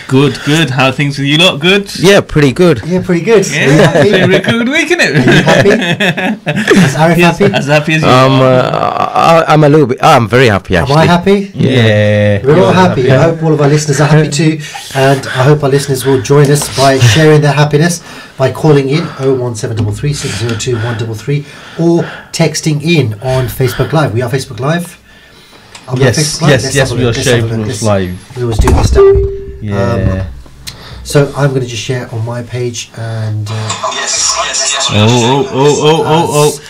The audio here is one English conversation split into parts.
Good. How are things with you lot? Good? Yeah, pretty good. Yeah, pretty good, week, isn't it? Are you happy? Is Arif happy? As happy as you I'm a little bit. I'm very happy, actually. Am I happy? Yeah. We're all happy. I hope all of our listeners are happy too. And I hope our listeners will join us by sharing their happiness by calling in 01733 602 133 or texting in on Facebook Live. We are Facebook Live. Yes, we are sharing live. We always do this, don't we? Yeah. So I'm going to just share on my page and. Oh!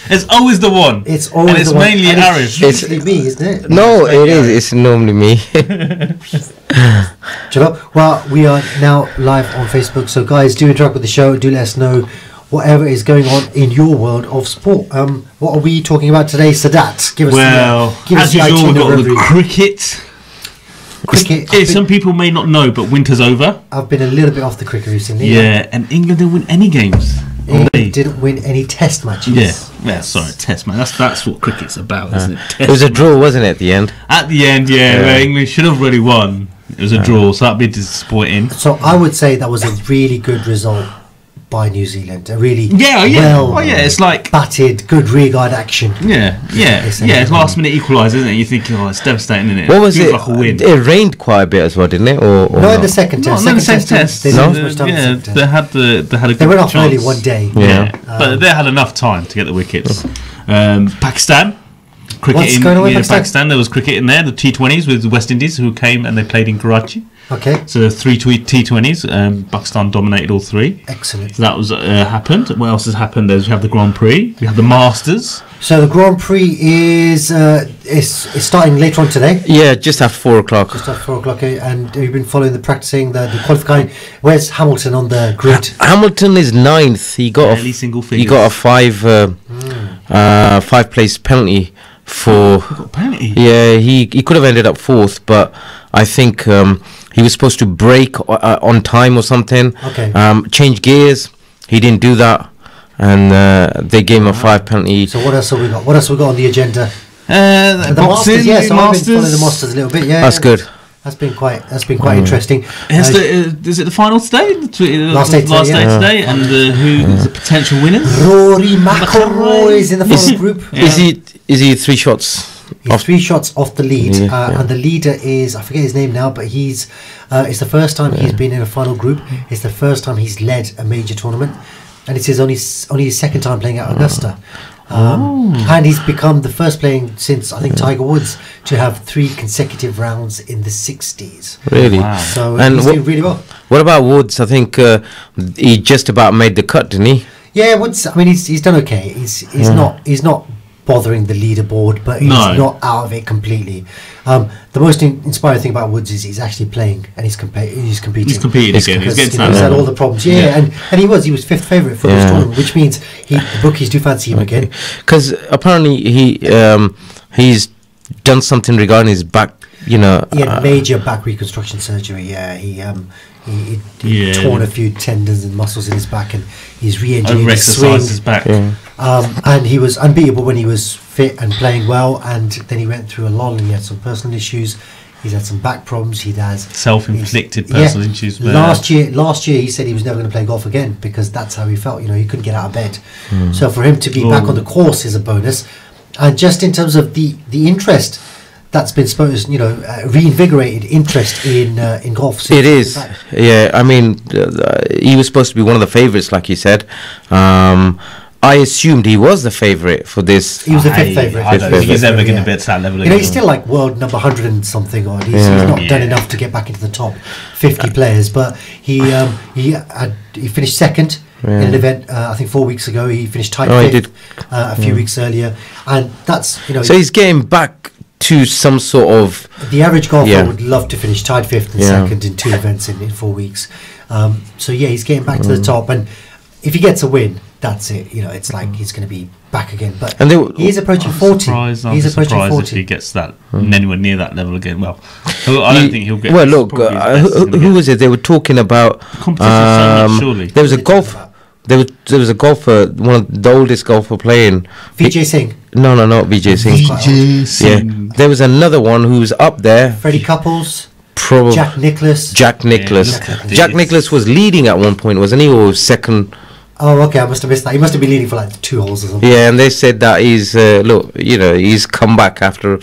It's always the one. It's always and it's the one. mainly Arif. It's usually me, isn't it? No, it is. It's normally me. Well, we are now live on Facebook. So, guys, do interact with the show. Do let us know whatever is going on in your world of sport. What are we talking about today, Sadat? Give us as usual, we've got the cricket. Some people may not know, but winter's over. I've been a little bit off the cricket recently. Yeah, and England didn't win any games. England didn't win any test matches. Yeah, sorry, test match. That's what cricket's about, isn't it? It was a draw, wasn't it, at the end? At the end, where England should have really won. It was a draw, so that'd be disappointing. So I would say that was a really good result by New Zealand. A really it's like batted, good rearguard action. It's last minute equaliser, isn't it? You're thinking, it's devastating, isn't it? What was it? Like a win. It rained quite a bit as well, didn't it? Or no, in the second test. No, the second test. They went off early one day. But they had enough time to get the wickets. Pakistan. Cricket What's going on with Pakistan? There was cricket in there, the T20s with West Indies, who came and they played in Karachi. Okay. So 3 T20s. Pakistan dominated all 3. Excellent. So that was happened. What else has happened? There's we have the Grand Prix. We have the Masters. So the Grand Prix is starting later on today. Yeah, just at 4 o'clock. Just at 4 o'clock, and you've been following the practicing, the qualifying. Where's Hamilton on the grid? Hamilton is 9th. He got single figures. He got a 5-place penalty for. Penalty. Yeah, he could have ended up 4th, but I think he was supposed to brake on time or something. Okay. Change gears. He didn't do that. And they gave him a 5 penalty. So what else have we got? What else have we got on the agenda? The Masters, yes. So I've been following the Masters a little bit. Yeah, that's good. That's been quite interesting. Is it the final today? Last day today, and who's the potential winners? Rory McIlroy is in the final group. Is he 3 shots? He's 3 shots off the lead, and the leader is, I forget his name now, but it's the first time he's been in a final group. It's the first time he's led a major tournament, and it's only his second time playing at Augusta. And he's become the first playing since I think Tiger Woods to have 3 consecutive rounds in the 60s. Really? Wow. So he's doing really well. What about Woods? I think he just about made the cut, didn't he? Yeah, Woods. I mean, he's done okay. He's not bothering the leaderboard, but he's not out of it completely. The most inspiring thing about Woods is he's actually playing and he's competing. He's competing again. He's had all the problems. And he was 5th favourite for this tournament, which means the bookies do fancy him again. Because apparently he's done something regarding his back. He had major back reconstruction surgery. He torn a few tendons and muscles in his back, and he's re-engineered his swing. His back. And he was unbeatable when he was fit and playing well, and then he went through a lull and he had some personal issues. He's had some back problems. He has self-inflicted personal issues. Last year he said he was never going to play golf again because that's how he felt. He couldn't get out of bed. So for him to be back on the course is a bonus. And just in terms of the interest that's been reinvigorated interest in golf. It is, yeah. I mean, he was supposed to be one of the favourites, like you said. I assumed he was the favourite for this. He was the 5th favourite. I don't think he's ever going to be at that level again. He's still like world number 100 and something odd. He's not done enough to get back into the top 50 players, but he finished 2nd in an event. I think 4 weeks ago. He finished tied 5th a few weeks earlier, and that's So he's getting back to some sort of. The average golfer would love to finish tied 5th and 2nd in 2 events in 4 weeks. He's getting back to the top, and if he gets a win, that's it. It's like he's going to be back again. But he's approaching 40. He's approaching 40 if he gets that anywhere near that level again. Well, I don't think he'll get. Well, look, who was it? They were talking about competition. Surely there was a golf. There was a golfer, one of the oldest golfer playing. Vijay Singh. No, not Vijay Singh. Vijay Singh. Yeah, there was another one who was up there. Freddie Couples. Jack Nicklaus. Jack Nicklaus was leading at one point, wasn't he, or second? Oh, okay. I must have missed that. He must have been leading for like 2 holes or something. Yeah, and they said that he's he's come back after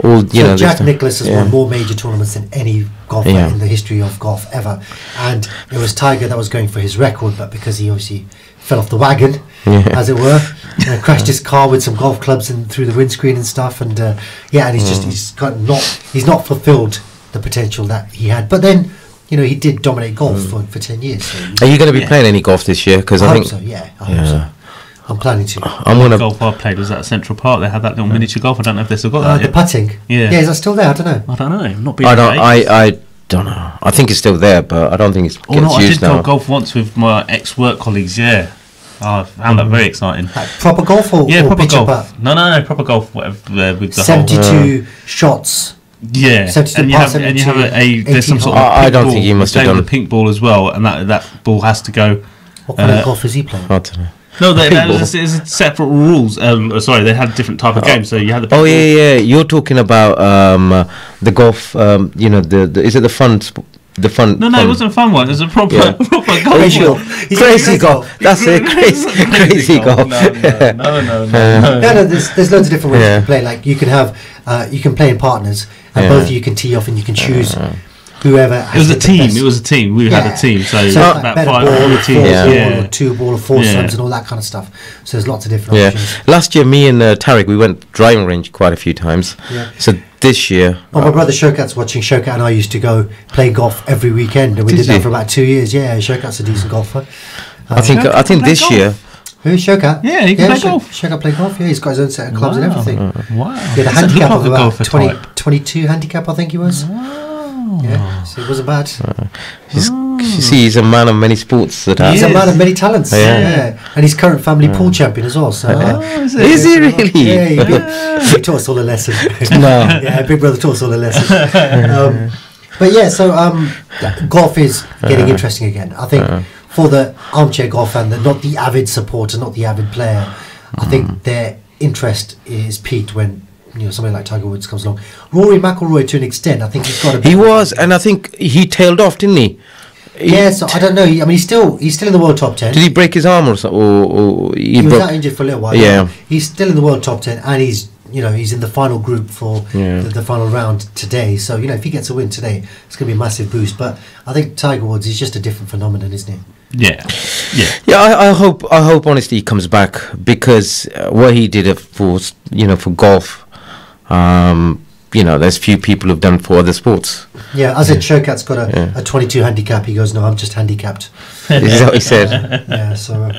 all. Jack Nicklaus has won more major tournaments than any golfer in the history of golf ever, and it was Tiger that was going for his record, but because he obviously fell off the wagon, as it were, and crashed his car with some golf clubs and through the windscreen and stuff, and and he's not fulfilled the potential that he had. But then, he did dominate golf for 10 years. So are you going to be playing any golf this year? Because I think hope so. Yeah, I hope so. I'm planning to. The golf I played was at Central Park. They had that little miniature golf. I don't know if they still got that. The putting. Yeah, is that still there? I don't know. I don't know. I think it's still there, but I don't think it's used now. I did go golf once with my ex-work colleagues. Yeah. I found that very exciting. Like proper golf or proper golf? No, proper golf. Whatever. With the 72 shots. Yeah, 72 and you have a there's some sort of I don't think he must have done the pink ball as well, and that ball has to go. What kind of golf is he playing? I don't know. No, there's separate rules. Sorry, they had different type of games. So you had the. Oh yeah. You're talking about the golf. Is it the fun? The fun. No, it wasn't a fun one. It was a proper golf. Crazy golf. That's it. Crazy golf. No. There's loads of different ways to play. Like you can have, you can play in partners, and both of you can tee off, and you can choose whoever. It was a team. We had a team. So about 5 ball, teams. Or 2 ball or 4 subs and all that kind of stuff. So there's lots of different options. Last year, me and Tariq, we went driving range quite a few times. Yeah. So this year, my brother Shokat's watching. Shokat and I used to go play golf every weekend, and we did that for about 2 years. Yeah, Shokat's a decent golfer. I think this year. Who's Shokat? Yeah, he can play golf. Shokat played golf. Yeah, he's got his own set of clubs and everything. Wow. He had a handicap of about 22 handicap, I think he was. Yeah, so it wasn't bad. You see, he's a man of many sports. He's a man of many talents. Yeah. And he's current family pool champion as well. So is he really? Yeah, he taught us all a lesson. No. Yeah, Big Brother taught us all a lesson. But yeah, so golf is getting interesting again. I think for the armchair golf fan, not the avid supporter, not the avid player, I think their interest is peaked when somebody like Tiger Woods comes along. Rory McIlroy, to an extent, I think he's got a. He was, and I think he tailed off, didn't he? Yeah, so I don't know. I mean, he's still in the world top 10. Did he break his arm or something? Or he was out injured for a little while. Yeah, he's still in the world top 10, and he's in the final group for the final round today. So if he gets a win today, it's going to be a massive boost. But I think Tiger Woods is just a different phenomenon, isn't he? Yeah. I hope honestly he comes back, because what he did for golf. There's few people who've done for other sports. Yeah, as Shokat's got a 22 handicap. He goes, no, I'm just handicapped. Is that what he said? Yeah, so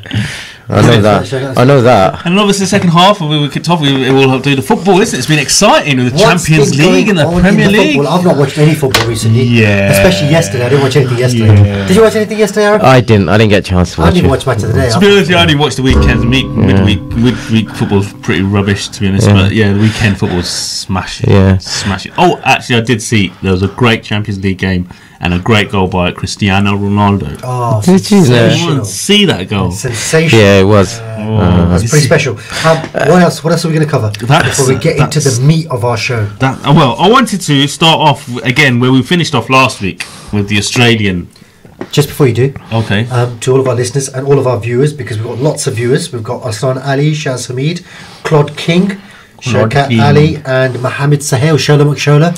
I know that. And obviously, the second half, we kicked off. We will do the football, isn't it? It's been exciting with the Champions League and the Premier League. I've not watched any football recently. Yeah, especially yesterday. I didn't watch anything yesterday. Yeah. Did you watch anything yesterday, Aaron? I didn't get a chance to watch it. I didn't watch Match of the Day. To be honest, I only watched the weekends. Midweek football's pretty rubbish, to be honest. But the weekend football's smashing. Yeah, smashing. Oh, actually, I did see there was a great Champions League game and a great goal by Cristiano Ronaldo. Oh, did you see that goal? Sensational. Yeah, it was. That's pretty special. What else are we going to cover before we get into the meat of our show? I wanted to start off again where we finished off last week with the Australian. Just before you do, okay. To all of our listeners and all of our viewers, because we've got lots of viewers. We've got Aslan Ali, Shaz Hamid, Claude King, Shaukat Ali, and Mohammed Sahel, Shola McShola.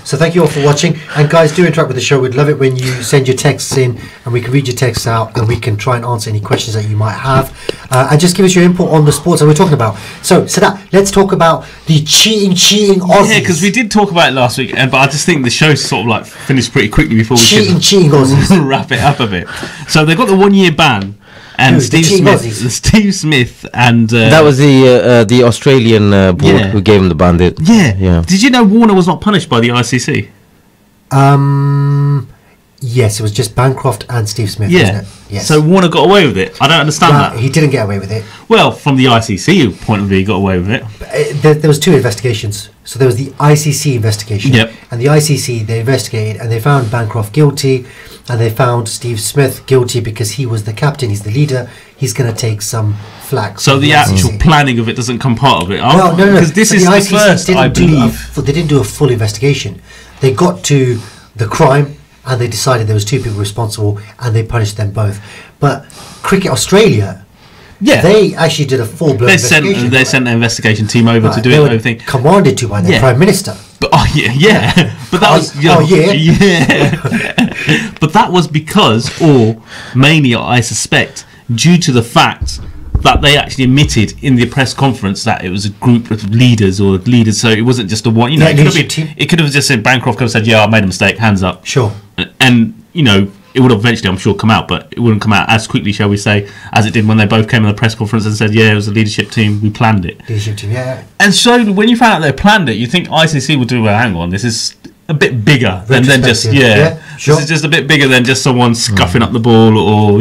So thank you all for watching, and guys, do interact with the show. We'd love it when you send your texts in, and we can read your texts out, and we can try and answer any questions that you might have, and just give us your input on the sports that we're talking about. So Sadat, let's talk about the cheating Aussies. Yeah, because we did talk about it last week, but I just think the show's sort of finished pretty quickly before we cheating Aussies. wrap it up a bit. So they got the 1 year ban. And Steve Smith, and that was the Australian board who gave him the ban. Yeah. Did you know Warner was not punished by the ICC? Yes, it was just Bancroft and Steve Smith. Yeah. Wasn't it? Yes. So Warner got away with it. I don't understand that. He didn't get away with it. Well, from the ICC point of view, he got away with it. There was 2 investigations. So there was the ICC investigation, and the ICC, they investigated and they found Bancroft guilty, and they found Steve Smith guilty because he was the captain, he's the leader, he's going to take some flack. So the actual planning of it doesn't come part of it? No. Because this is the first, I believe. They didn't do a full investigation. They got to the crime, and they decided there was 2 people responsible, and they punished them both. But Cricket Australia, they actually did a full-blown investigation. They sent an investigation team over to do it. Everything commanded to by the Prime Minister. But but that was but that was because, or mainly, I suspect, due to the fact that they actually admitted in the press conference that it was a group of leaders, so it wasn't just a one. You know, it could have just said, Bancroft could have said, "Yeah, I made a mistake, hands up." Sure. And you know, it would have eventually, I'm sure, come out, but it wouldn't come out as quickly, shall we say, as it did when they both came in the press conference and said, "Yeah, it was a leadership team. We planned it." Leadership team, yeah. And so when you found out they planned it, you think ICC would do, well, hang on, this is a bit bigger than just sure. This is just a bit bigger than just someone scuffing up the ball or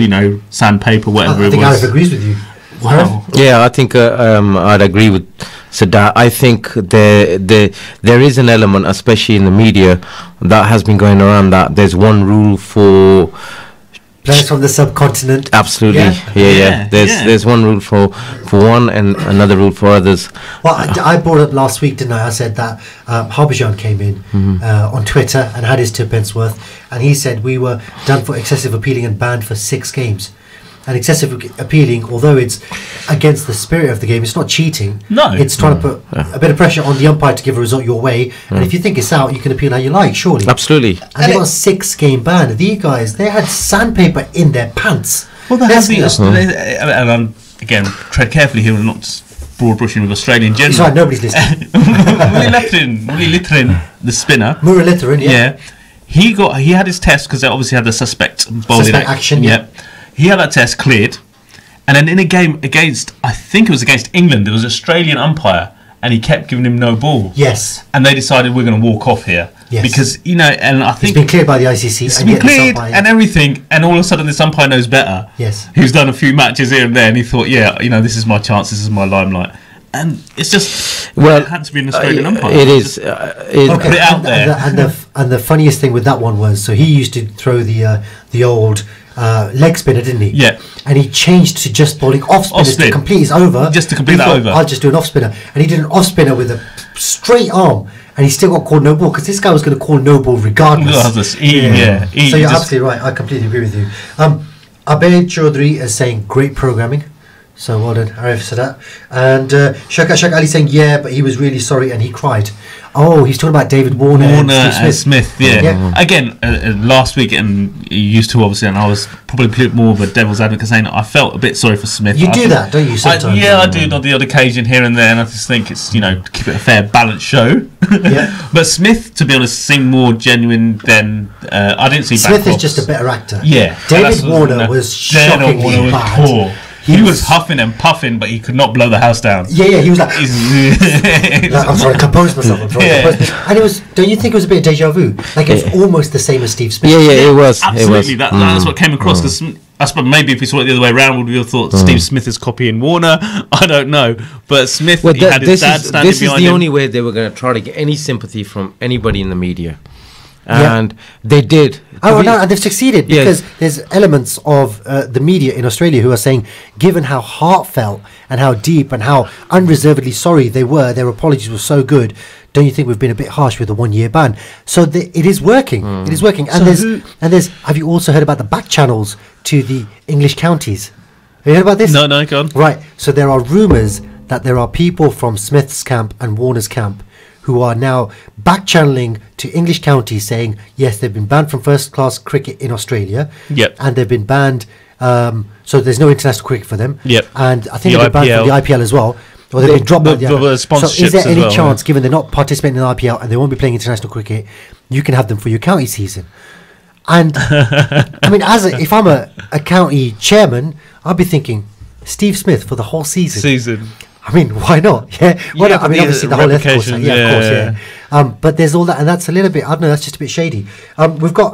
sandpaper, whatever it was. I think Arif agrees with you. Wow. Yeah, I think I'd agree with Sadat. I think there is an element, especially in the media, that has been going around, that there's one rule for players from the subcontinent. Absolutely, yeah. There's one rule for one and another rule for others. Well, I brought up last week, didn't I? I said that Harbhajan came in on Twitter and had his 2 pence worth, and he said we were done for excessive appealing and banned for 6 games. And excessive appealing, although it's against the spirit of the game, it's not cheating. No. It's trying to put a bit of pressure on the umpire to give a result your way. And if you think it's out, you can appeal how you like, surely. Absolutely. And they got a 6-game ban. These guys, they had sandpaper in their pants. Well, they have and again, tread carefully here, we're not just broad brushing with Australian general. It's right, nobody's listening. Muralitharan, the spinner. Muralitharan, yeah. He had his test because they obviously had the suspect bowling action. Yeah. He had that test cleared, and then in a game against, I think it was against England, there was an Australian umpire, and he kept giving him no ball. Yes. And they decided we're going to walk off here. Yes. Because, and I think... It's been cleared by the ICC. It's been cleared and everything, and all of a sudden this umpire knows better. Yes. Who's done a few matches here and there, and he thought, this is my chance, this is my limelight. And it's just... it had to be an Australian umpire. It is. Put it out there. And the funniest thing with that one was, so he used to throw the old... leg spinner, didn't he? Yeah. And he changed to just bowling off spinners to complete his over. Just to complete that over. I'll just do an off spinner. And he did an off spinner with a straight arm, and he still got called no ball because this guy was going to call no ball regardless. So you're absolutely right. I completely agree with you. Abhay Chaudhry is saying great programming. So well done, Arif Sadat. And Shaka Ali saying, but he was really sorry and he cried. Oh, he's talking about David Warner and Smith. Yeah. Again, last week, and you used to obviously, and I was probably a bit more of a devil's advocate saying I felt a bit sorry for Smith. You do that, don't you, sometimes? I do on the odd occasion here and there, and I just think it's, to keep it a fair, balanced show. Yeah. But Smith, to be honest, seemed more genuine than... I didn't see Smith is just a better actor. Yeah. David Warner was shockingly bad. Poor. He was huffing and puffing, but he could not blow the house down. Yeah, he was like, I'm trying to compose myself. And it was, don't you think it was a bit of deja vu? Like it was almost the same as Steve Smith. Yeah, it was. Absolutely, that's what came across. Because I suppose maybe if we saw it the other way around, would we have thought Steve Smith is copying Warner? I don't know. But Smith, he had his dad standing behind him. This is the only way they were going to try to get any sympathy from anybody in the media. And they did. And they've succeeded because there's elements of the media in Australia who are saying, given how heartfelt and how deep and how unreservedly sorry they were, their apologies were so good. Don't you think we've been a bit harsh with the 1-year ban? So it is working. It is working. And there's. Have you also heard about the back channels to the English counties? Have you heard about this? No, go on. Right. So there are rumours that there are people from Smith's camp and Warner's camp who are now back-channeling to English counties saying, yes, they've been banned from first-class cricket in Australia. Yep. And they've been banned, so there's no international cricket for them. Yep. And I think they've been banned from the IPL as well. Or they've been dropped by the IPL. So is there any chance, given they're not participating in the IPL and they won't be playing international cricket, you can have them for your county season? And, I mean, if I'm a county chairman, I'd be thinking, Steve Smith for the whole season. I mean, why not? Yeah, why not? I mean, obviously the whole ethical side. Yeah, of course, yeah. But there's all that, and that's a little bit. I don't know. That's just a bit shady. We've got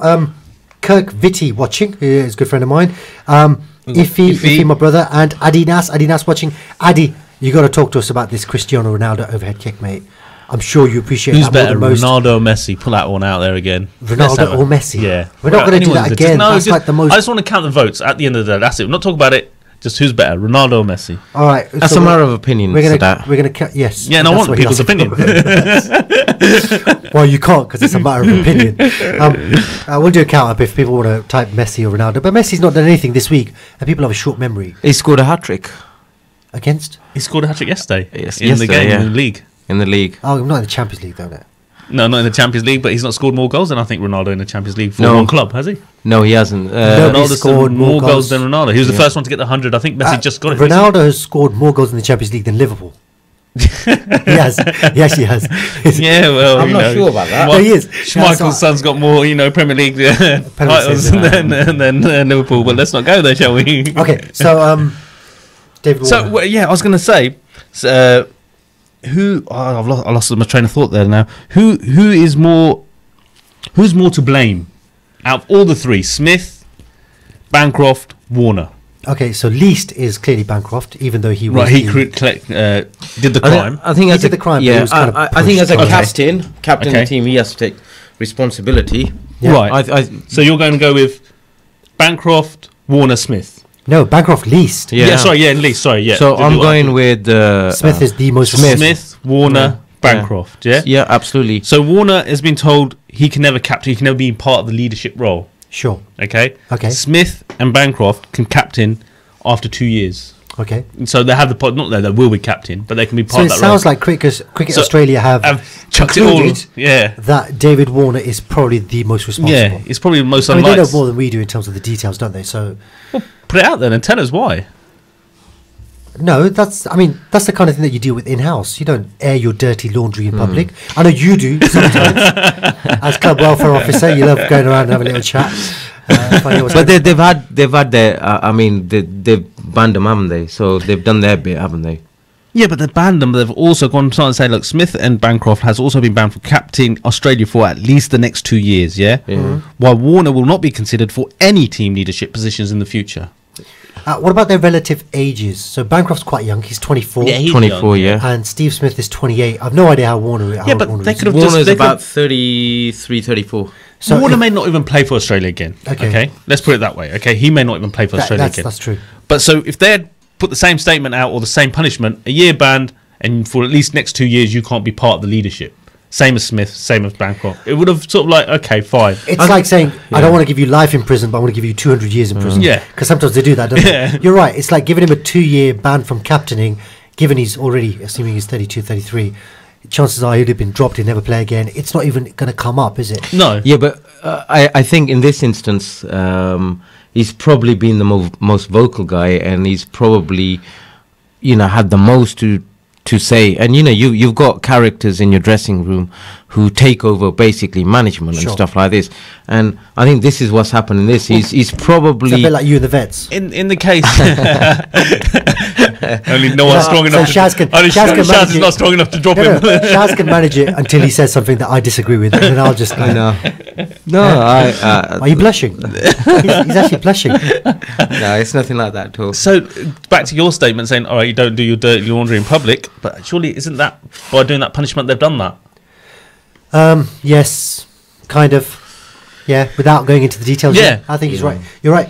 Kirk Vitti watching, who is a good friend of mine. Ifi, my brother, and Adi Nas watching. Adi, you got to talk to us about this Cristiano Ronaldo overhead kick, mate. I'm sure you appreciate Who's that better, more than most. Ronaldo or Messi? Pull that one out there again. Ronaldo or Messi? Yeah. We're not going to do that again. No, that's like the most. I just want to count the votes at the end of the day. That's it. We're not talking about it. Just who's better, Ronaldo or Messi? All right, That's a matter of opinion. We're gonna yes. Yeah, and I want people's opinion. Well, you can't because it's a matter of opinion. We'll do a count up if people want to type Messi or Ronaldo. But Messi's not done anything this week, and people have a short memory. He scored a hat-trick. Against? He scored a hat-trick yesterday. Yes, in the game, in the league. In the league. Oh, not in the Champions League, though, No, not in the Champions League, but he's not scored more goals than I think Ronaldo in the Champions League for one club, has he? No, he hasn't. Ronaldo's scored more goals than Ronaldo. He was the first one to get the 100. I think Messi just got it. Ronaldo has scored more goals in the Champions League than Liverpool. He has. He actually has. Yeah, well, I'm not sure about that. No, he is. Schmeichel's son's got more, Premier League titles than Liverpool. But let's not go there, shall we? Okay, so David Warner. So I was going to say, who? I lost my train of thought there. Now, who's more to blame out of all the three? Smith, Bancroft, Warner. Okay, so least is clearly Bancroft, even though he was did the crime. I think he did the crime. Yeah, I think as a captain of the team, he has to take responsibility. Yeah. Right. So you're going to go with Bancroft, Warner, Smith. No, Bancroft least. Yeah. Least. Sorry. Yeah. So I'm going with Smith is the most. Smith, Warner, Bancroft. Yeah. Yeah, absolutely. So Warner has been told he can never captain. He can never be part of the leadership role. Sure. Okay. Smith and Bancroft can captain after 2 years. Okay. And so they have the pot. Not that they will be captain, but they can be part of that role. So it sounds like Cricket Australia have chucked it all. Yeah. That David Warner is probably the most responsible. Yeah, it's probably the most. They know more than we do in terms of the details, don't they? So. Well, put it out there and tell us why. No, that's the kind of thing that you deal with in-house. You don't air your dirty laundry in public. I know you do sometimes. As club welfare officer, you love going around and having a little chat. But they've had their. They've banned them, haven't they? So they've done their bit, haven't they? Yeah, but they've banned them. They've also gone to say, look, Smith and Bancroft has also been banned for captaining Australia for at least the next 2 years. Yeah. While Warner will not be considered for any team leadership positions in the future. What about their relative ages? So Bancroft's quite young. He's 24. Yeah, he's 24, young, yeah. And Steve Smith is 28. I've no idea how Warner is. Yeah, but they could have Warner's about 33, 34. So Warner may not even play for Australia again. Okay. Let's put it that way. Okay. He may not even play for Australia again. That's true. But so if they had put the same statement out or the same punishment, a year banned, and for at least next 2 years, you can't be part of the leadership. Same as Smith, same as Bancroft. It would have sort of like, okay, fine. It's like saying, I don't want to give you life in prison, but I want to give you 200 years in prison. Yeah. Because sometimes they do that, don't they? You're right. It's like giving him a 2-year ban from captaining, given he's already, assuming he's 32, 33. Chances are he'd have been dropped, he'd never play again. It's not even going to come up, is it? No. Yeah, but I think in this instance, he's probably been the most vocal guy, and he's probably, had the most to say. And you've got characters in your dressing room who take over basically management and stuff like this, and I think this is what's happening. He's probably it's a bit like you and the vets in the case. Only no one's strong enough. Shaz is not strong enough to drop him. Shaz can manage it until he says something that I disagree with, and then I'll just I know. No, are you blushing? He's actually blushing. No, it's nothing like that at all. So back to your statement saying, all right, you don't do your dirty laundry in public, but surely isn't that by doing that punishment they've done that? Yes, kind of. Yeah, without going into the details. Yeah, I think he's right. You're right.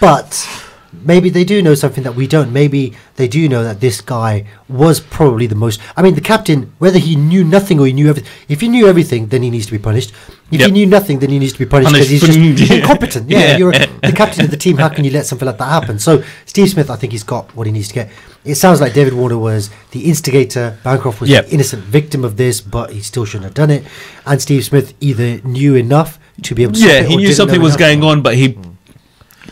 But maybe they do know something that we don't. Maybe they do know that this guy was probably the most. I mean, the captain, whether he knew nothing or he knew everything. If he knew everything, then he needs to be punished. If he knew nothing, then he needs to be punished because he's just incompetent. Yeah, you're the captain of the team. How can you let something like that happen? So Steve Smith, I think he's got what he needs to get. It sounds like David Warner was the instigator. Bancroft was the innocent victim of this, but he still shouldn't have done it. And Steve Smith either knew enough to be able to stop it, he knew something was going on, but he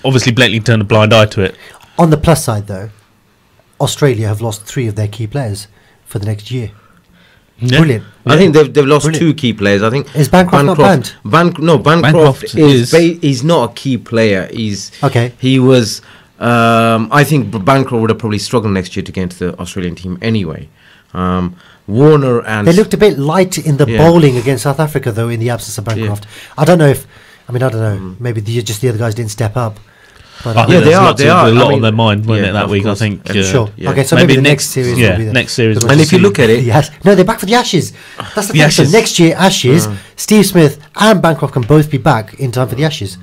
obviously blatantly turned a blind eye to it. On the plus side, though, Australia have lost 3 of their key players for the next year. Yeah. Brilliant. I think they've lost 2 key players. I think is Bancroft not banned? Bancroft is he's not a key player. He was. I think Bancroft would have probably struggled next year to get into the Australian team anyway. Warner and they looked a bit light in the bowling against South Africa, though, in the absence of Bancroft. I don't know if. I don't know. Maybe just the other guys didn't step up. But they are. A lot on their mind, wasn't it, that week? I think. Sure. Yeah. Okay, so maybe the next series. Yeah, will be next series. And if you look at it, no, they're back for the Ashes. That's the thing. So next year, Ashes. Steve Smith and Bancroft can both be back in time for the Ashes.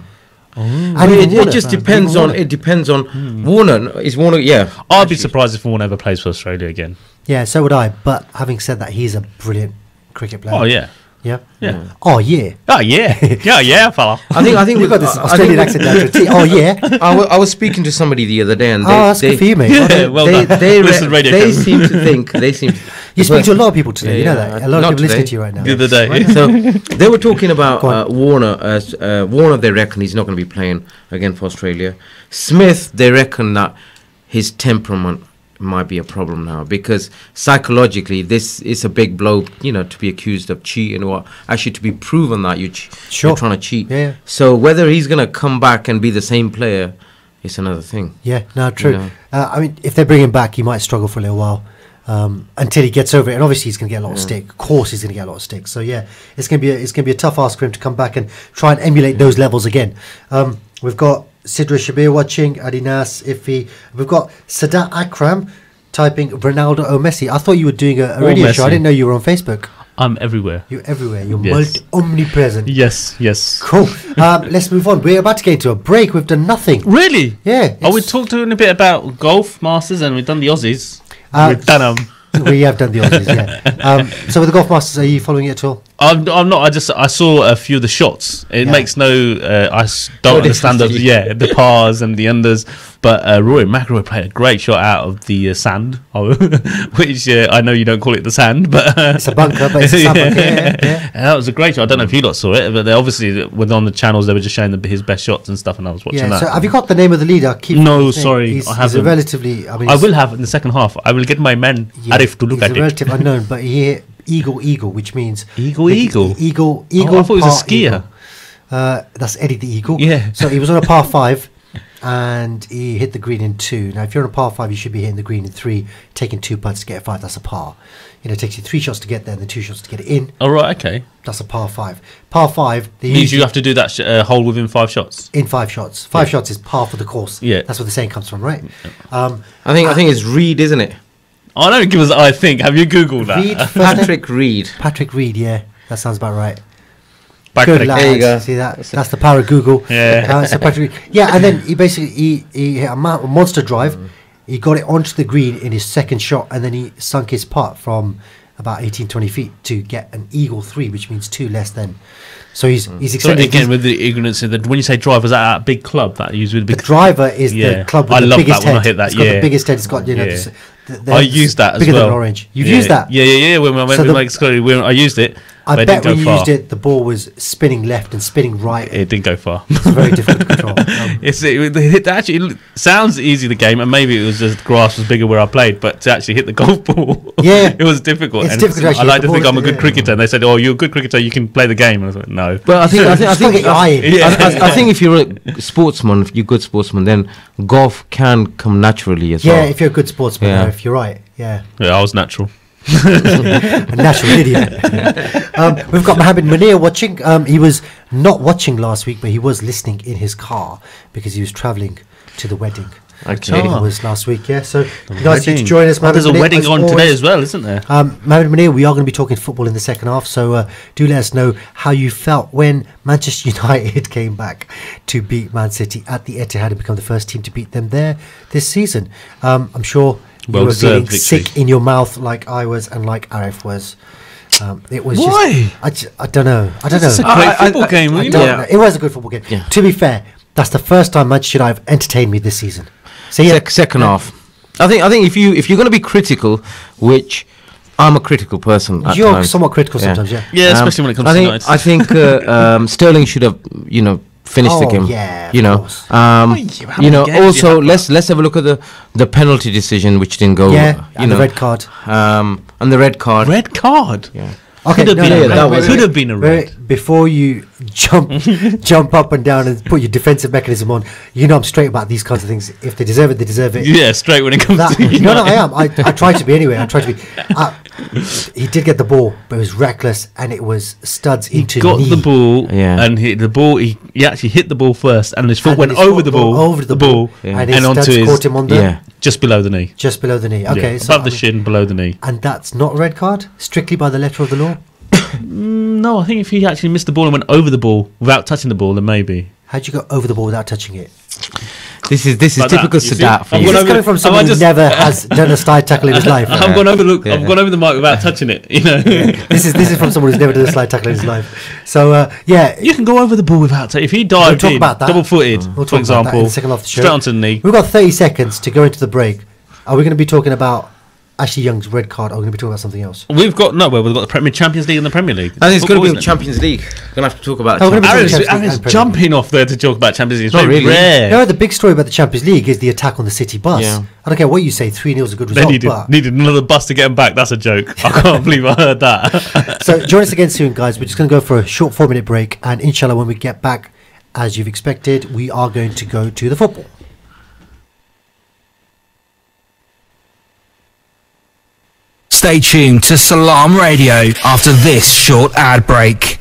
And it just depends on. It depends on Warner. Is Warner? Yeah, I'd be surprised if Warner ever plays for Australia again. Yeah, so would I. But having said that, he's a brilliant cricket player. Oh yeah. Yeah. Yeah. Oh yeah. Oh yeah. fella. I think You've got this Australian accent now. Oh yeah. I was speaking to somebody the other day, and that's good for you, mate. Yeah, well done. They seem to think you speak to a lot of people today. You know that a lot of people listening to you right now. The other day. So they were talking about Warner. As Warner, they reckon he's not going to be playing again for Australia. Smith, they reckon that his temperament might be a problem now, because psychologically this is a big blow, to be accused of cheating, or actually to be proven that you're trying to cheat. Yeah. So whether he's going to come back and be the same player is another thing. Yeah, no, true. I mean, if they bring him back, he might struggle for a little while until he gets over it, and obviously he's going to get a lot of stick. Of course, he's going to get a lot of stick. So yeah, it's going to be a tough ask for him to come back and try and emulate those levels again. We've got Sidra Shabir watching, Adinas, Iffy. We've got Sadat Akram typing Ronaldo or Messi. I thought you were doing a radio show. I didn't know you were on Facebook. I'm everywhere. You're everywhere. You're omnipresent. Yes. Cool. Let's move on. We're about to get into a break. We've done nothing. Really? Yeah. We talked a bit about golf, Masters, and we've done the Aussies. We've done them. We have done the Aussies, yeah. So with the Golf Masters, are you following it at all? I'm not. I saw a few of the shots. It makes no. Don't understand the pars and the unders. But Rory McIlroy played a great shot out of the sand, which I know you don't call it the sand, but it's a bunker. But it's a sand bunker. Yeah. That was a great shot. I don't know if you lot saw it, but they obviously were on the channels. They were just showing his best shots and stuff, and I was watching that. So have you got the name of the leader? No, sorry, I haven't. He's a relatively. I will have in the second half. I will get my men Arif to look at it. He's a relative unknown, but he hit eagle, which means eagle. Eagle. I thought he was a skier. That's Eddie the Eagle. Yeah. So he was on a par 5. And he hit the green in 2. Now, if you're on a par 5, you should be hitting the green in 3, taking 2 putts to get a 5. That's a par. It takes you 3 shots to get there, and then 2 shots to get it in. Oh, right, okay. That's a par 5. Par 5 means you have to do that hole within 5 shots. In 5 shots. 5 shots is par for the course. Yeah, that's where the saying comes from, right? I think it's Reed, isn't it? I don't give us. I think. Have you googled that? Patrick Reed. Patrick Reed. Yeah, that sounds about right. Good, there you go. See that? That's the power of Google. Yeah. So Patrick, and then he basically he hit a monster drive. He got it onto the green in his second shot, and then he sunk his putt from about 18-20 feet to get an eagle 3, which means 2 less than. So he's extended. So again, with the ignorance of when you say driver, is that a big club that you use with the driver is the club with the biggest head. I hit that. It's got the biggest head. It's got I used that as well. Bigger than orange. You've used that? Yeah. When I went with my school, I used it. I bet when you used it, the ball was spinning left and spinning right. It didn't go far. It's very difficult to control. It sounds easy, the game, and maybe it was just grass was bigger where I played, but to actually hit the golf ball, it was difficult. It's difficult to actually I like to think I'm a good cricketer, and they said, "Oh, you're a good cricketer, you can play the game." And I was like, "No." But I think if you're a sportsman, if you're a good sportsman, then golf can come naturally as well. Yeah, if you're a good sportsman, if you're right. Yeah, I was natural. A natural idiot. We've got Mohammed Munir watching. He was not watching last week, but he was listening in his car because he was travelling to the wedding. Okay. It was last week, yeah. So nice to join us, Mohammed. There's a wedding on today as well, isn't there? Mohammed Munir, we are going to be talking football in the second half, so do let us know how you felt when Manchester United came back to beat Man City at the Etihad and become the first team to beat them there this season. I'm sure you were feeling sick in your mouth like I was and like Arif was. It was why? I don't know. It's a great football game. It was a good football game. Yeah. To be fair, that's the first time Manchester United have entertained me this season. So second half. I think if you're going to be critical, which I'm a critical person. You're times. Somewhat critical sometimes, yeah. Yeah, especially when it comes to United. I think Sterling should have finished the game. Also let's have a look at the penalty decision, which didn't go. And the red card. And the red card. Red card. Yeah. Okay, could have been a red. Before you jump up and down and put your defensive mechanism on, I'm straight about these kinds of things. If they deserve it, they deserve it. Yeah, straight when it comes to United. No, I am. I try to be anyway. He did get the ball, but it was reckless, and it was studs into knee. He got the ball, and the ball. He actually hit the ball first, and his foot went over the ball, and onto his caught him on just below the knee. Just below the knee. Okay, above the shin, below the knee. And that's not a red card, strictly by the letter of the law. No, I think if he actually missed the ball and went over the ball without touching the ball, then maybe. How do you go over the ball without touching it? This is Like typical that, you see? Sadat for I'm you. This is coming from someone who never has done a slide tackle in his life. I've gone over the mark without touching it. You know, This is from someone who's never done a slide tackle in his life. So yeah, you can go over the ball without if he dived talk in, about that. double-footed, We'll for talk about that in example, the second half of the show. straight onto the knee. We've got 30 seconds to go into the break. Are we going to be talking about Ashley Young's red card, or are we going to be talking about something else? We've got the Premier Champions League and the Premier League. I think it's going to be Football, the Champions League. Going to have to talk about Oh, we're gonna be Champions talking League. Champions League Aaron's and Premier jumping off there to talk about Champions League. It's Not very really. rare. No, the big story about the Champions League is the attack on the City bus. Yeah. I don't care what you say, 3-0 is a good They result. needed another bus to get him back. That's a joke. I can't believe I heard that. So join us again soon, guys. We're just going to go for a short 4-minute break, and inshallah, when we get back, as you've expected, we are going to go to the football. Stay tuned to Salaam Radio after this short ad break.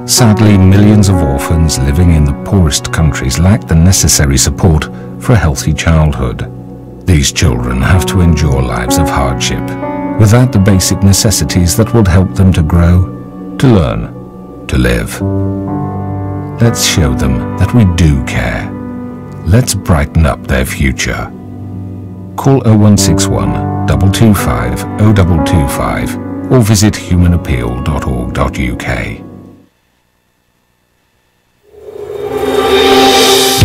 Sadly, millions of orphans living in the poorest countries lack the necessary support for a healthy childhood. These children have to endure lives of hardship without the basic necessities that would help them to grow, to learn, to live. Let's show them that we do care. Let's brighten up their future. Call 0161 225 0225 or visit humanappeal.org.uk.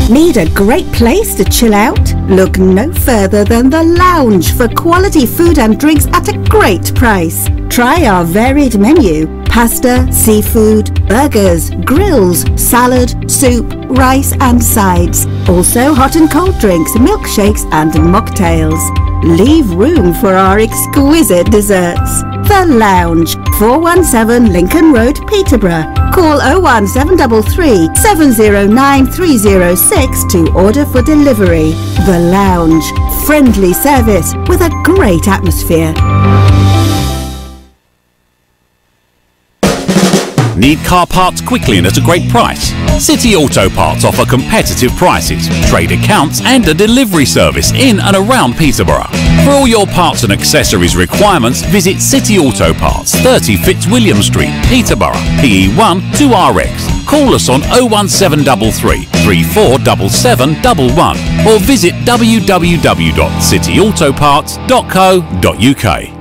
Need a great place to chill out? Look no further than The Lounge for quality food and drinks at a great price. Try our varied menu: pasta, seafood, burgers, grills, salad, soup, rice and sides. Also hot and cold drinks, milkshakes and mocktails. Leave room for our exquisite desserts. The Lounge, 417 Lincoln Road, Peterborough. Call 01733 709 306 to order for delivery. The Lounge, friendly service with a great atmosphere. Need car parts quickly and at a great price? City Auto Parts offer competitive prices, trade accounts and a delivery service in and around Peterborough. For all your parts and accessories requirements, visit City Auto Parts, 30 Fitzwilliam Street, Peterborough, PE1 2RX. Call us on 01733 347711 or visit www.cityautoparts.co.uk.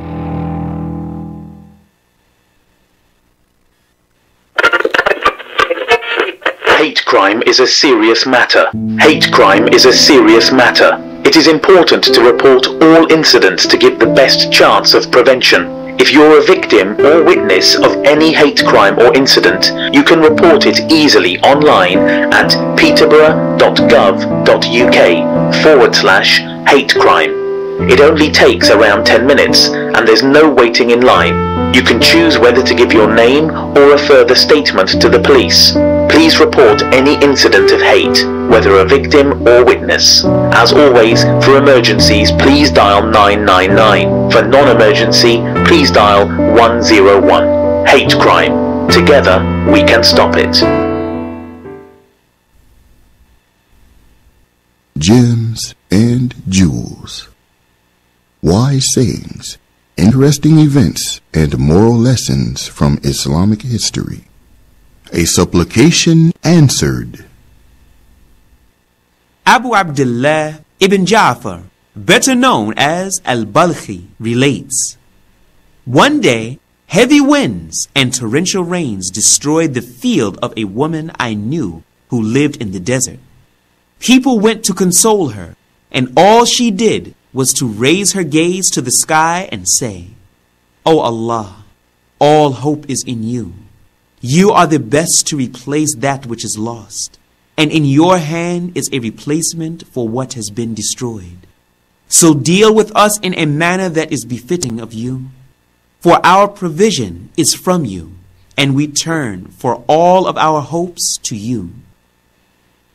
Hate crime is a serious matter. Hate crime is a serious matter. It is important to report all incidents to give the best chance of prevention. If you're a victim or witness of any hate crime or incident, you can report it easily online at peterborough.gov.uk/hate crime. It only takes around 10 minutes and there's no waiting in line. You can choose whether to give your name or a further statement to the police. Please report any incident of hate, whether a victim or witness. As always, for emergencies, please dial 999. For non-emergency, please dial 101. Hate crime. Together, we can stop it. Gems and jewels. Wise sayings, interesting events, and moral lessons from Islamic history. A supplication answered. Abu Abdullah ibn Ja'far, better known as Al-Balkhi, relates, "One day, heavy winds and torrential rains destroyed the field of a woman I knew who lived in the desert. People went to console her, and all she did was to raise her gaze to the sky and say, 'O Allah, all hope is in you. You are the best to replace that which is lost, and in your hand is a replacement for what has been destroyed. So deal with us in a manner that is befitting of you. For our provision is from you, and we turn for all of our hopes to you.'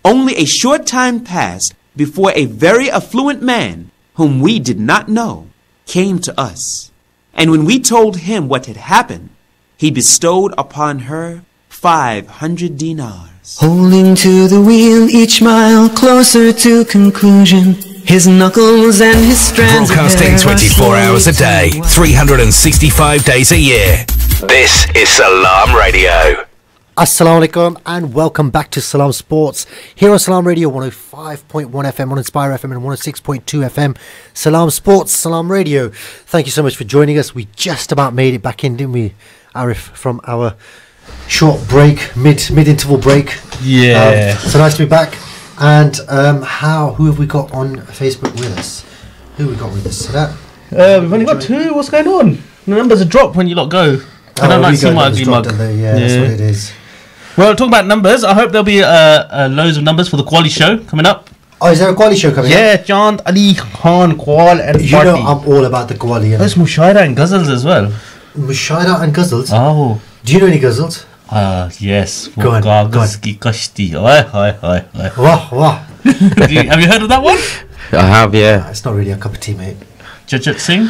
Only a short time passed before a very affluent man, whom we did not know, came to us. And when we told him what had happened, he bestowed upon her 500 dinars. Holding to the wheel each mile closer to conclusion. His knuckles and his strands Broadcasting 24 hours a day, 365 days a year. This is Salaam Radio. Assalamu alaikum and welcome back to Salaam Sports here on Salaam Radio 105.1 FM, on Inspire FM and 106.2 FM. Salaam Sports, Salaam Radio. Thank you so much for joining us. We just about made it back in, didn't we, Arif, from our short break, mid-interval break. Yeah. So nice to be back. And who have we got on Facebook with us? Who have we got with us? We've only got 2. What's going on? The numbers are dropped when you lot go. I don't like seeing my ugly mug. Yeah, that's what it is. Well, talking about numbers, I hope there'll be loads of numbers for the Quali show coming up. Oh, is there a Quali show coming up? Yeah, John Ali Khan Qual and You know I'm all about the Quali. There's Mushaira and Ghazals as well. Mushaira and Ghazals? Oh. Do you know any Ghazals? Yes. Go on. Kashti. Wah, wah. Have you heard of that one? I have, yeah. It's not really a cup of tea, mate. Jajat Singh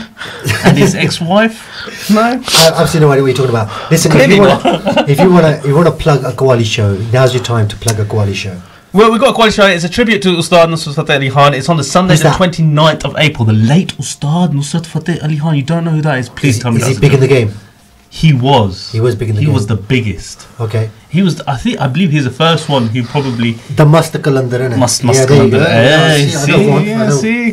and his ex-wife. No, I absolutely no idea what you're talking about. Listen, if you want to plug a Qawwali show, now's your time to plug a Qawwali show. Well, we've got a Qawwali show. It's a tribute to Ustad Nusrat Fateh Ali Khan. It's on the Sunday, the 29th of April. The late Ustad Nusrat Fateh Ali Khan. You don't know who that is? Please tell me. Is he big in the game? He was. He was big in the game. He was the biggest. Okay. He was. I believe he's the first one who probably. The Mustakalandar, innit? See.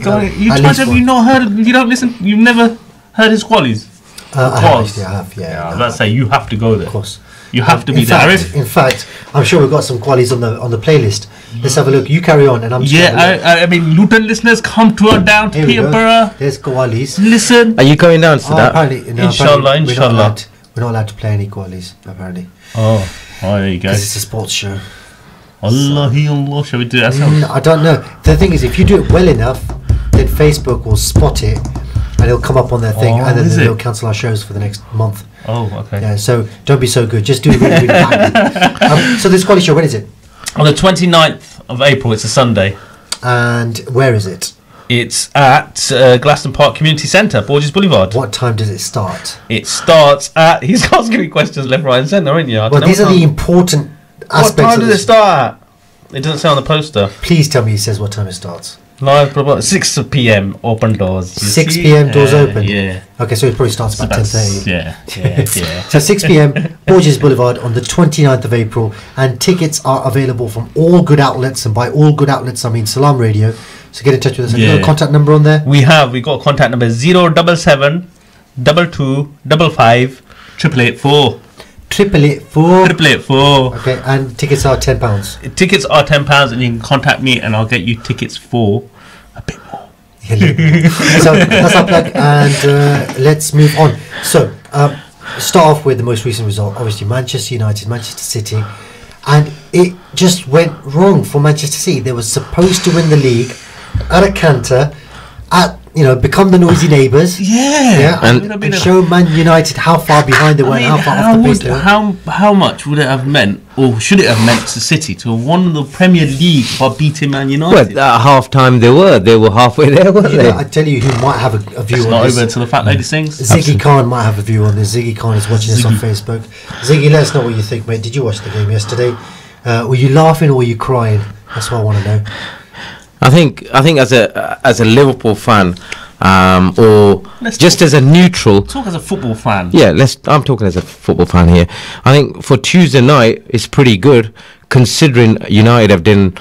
You not heard? You don't listen. You've never heard his qualities. I have. Yeah. Let's say you have to go there. Of course. You have to be there. In fact, I'm sure we've got some qualities on the playlist. Let's have a look. You carry on, and I'm just I mean, Luton listeners, come down to Peterborough. There's Qawwalis. Listen. Are you going down to that? Apparently, no, Inshallah. We're not allowed to play any Qawwalis, apparently. Oh, there you go. Because it's a sports show. Allah, shall we do it ourselves? I don't know. The thing is, if you do it well enough, then Facebook will spot it and it'll come up on their thing, and then they'll cancel our shows for the next month. Oh, okay. Yeah, so don't be so good. Just do it really, really badly. So this quality show, when is it? On the 29th of April. It's a Sunday. And where is it? It's at Glaston Park Community Centre, Borges Boulevard. What time does it start? It starts at... He's asking me questions left, right and centre, aren't you? Well, these are the important aspects. What time does it start at? It doesn't say on the poster. Please tell me he says what time it starts. Live, about 6 p.m, open doors. 6 p.m, doors open? Yeah. Okay, so it probably starts about 10:30. Yeah. So 6 p.m, Borges Boulevard on the 29th of April, and tickets are available from all good outlets, and by all good outlets I mean Salaam Radio. So get in touch with us. Have you got a contact number on there? We've got a contact number 077 22 55 884. 884. Okay, and tickets are £10. Tickets are £10, and you can contact me, and I'll get you tickets for a bit more. So that's our plug, and let's move on. So start off with the most recent result. Obviously, Manchester United, Manchester City, and it just went wrong for Manchester City. They were supposed to win the league at a canter, become the noisy neighbours. And show Man United how far behind they were, and how far off the pace they were. How much would it have meant, or should it have meant to City to have won the Premier League by beating Man United? Well, at half time they were halfway there, weren't they? I tell you who might have a view on this. It's not over till the fat lady sings. Ziggy Khan might have a view on this. Ziggy Khan is watching this on Facebook. Ziggy, let us know what you think, mate. Did you watch the game yesterday? Were you laughing or were you crying? That's what I want to know. I think as a Liverpool fan, or just as a neutral. Talk as a football fan. Yeah, I'm talking as a football fan here. I think for Tuesday night, it's pretty good, considering United have done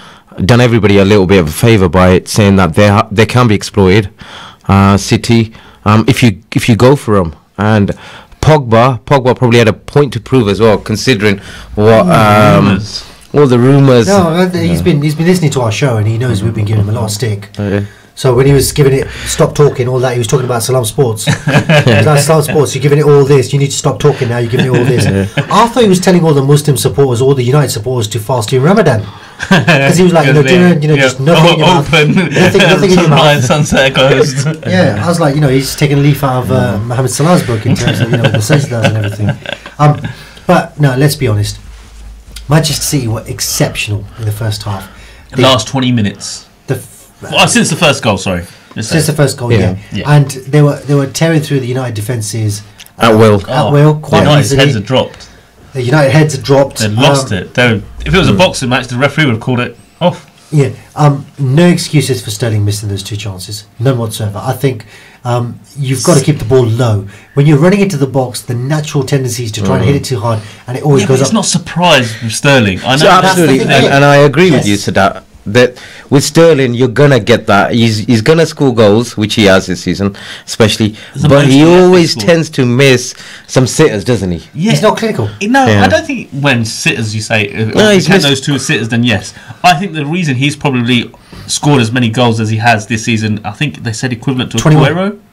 everybody a little bit of a favour by saying that they can be exploited. City, if you go for them, and Pogba probably had a point to prove as well, considering what all the rumours. No, he's been listening to our show, and he knows we've been giving him a lot of stick. So when he was giving it, stop talking, all that, he was talking about Salaam Sports. Salaam Sports, you're giving it all this, you need to stop talking now, you're giving it all this. I thought he was telling all the Muslim supporters, all the United supporters, to fast during Ramadan. Because he was like, just nothing in your mouth. Nothing in your mouth. Sunset closed. Yeah, I was like, he's taking a leaf out of Mohammed Salah's book in terms of, the sajdas and everything. But no, let's be honest. Manchester City were exceptional in the first half. The last 20 minutes. Since the first goal, sorry. Since the first goal, yeah. And they were tearing through the United defences at will. Quite United easily. Heads had dropped. The United heads had dropped. They lost it. If it was a boxing match, the referee would have called it off. Yeah. No excuses for Sterling missing those two chances. None whatsoever. I think you've got to keep the ball low. When you're running into the box, the natural tendency is to try and hit it too hard, and it always goes up. It's not surprised with Sterling. I know so absolutely, and I agree with you, Sadat. That with Sterling, you're gonna get that. He's gonna score goals, which he has this season, especially. But he always tends to miss some sitters, doesn't he? Yeah. He's not clinical. No, I don't think when sitters, you say, he's had those two sitters, then yes. I think the reason he's probably scored as many goals as he has this season, I think they said equivalent to 21.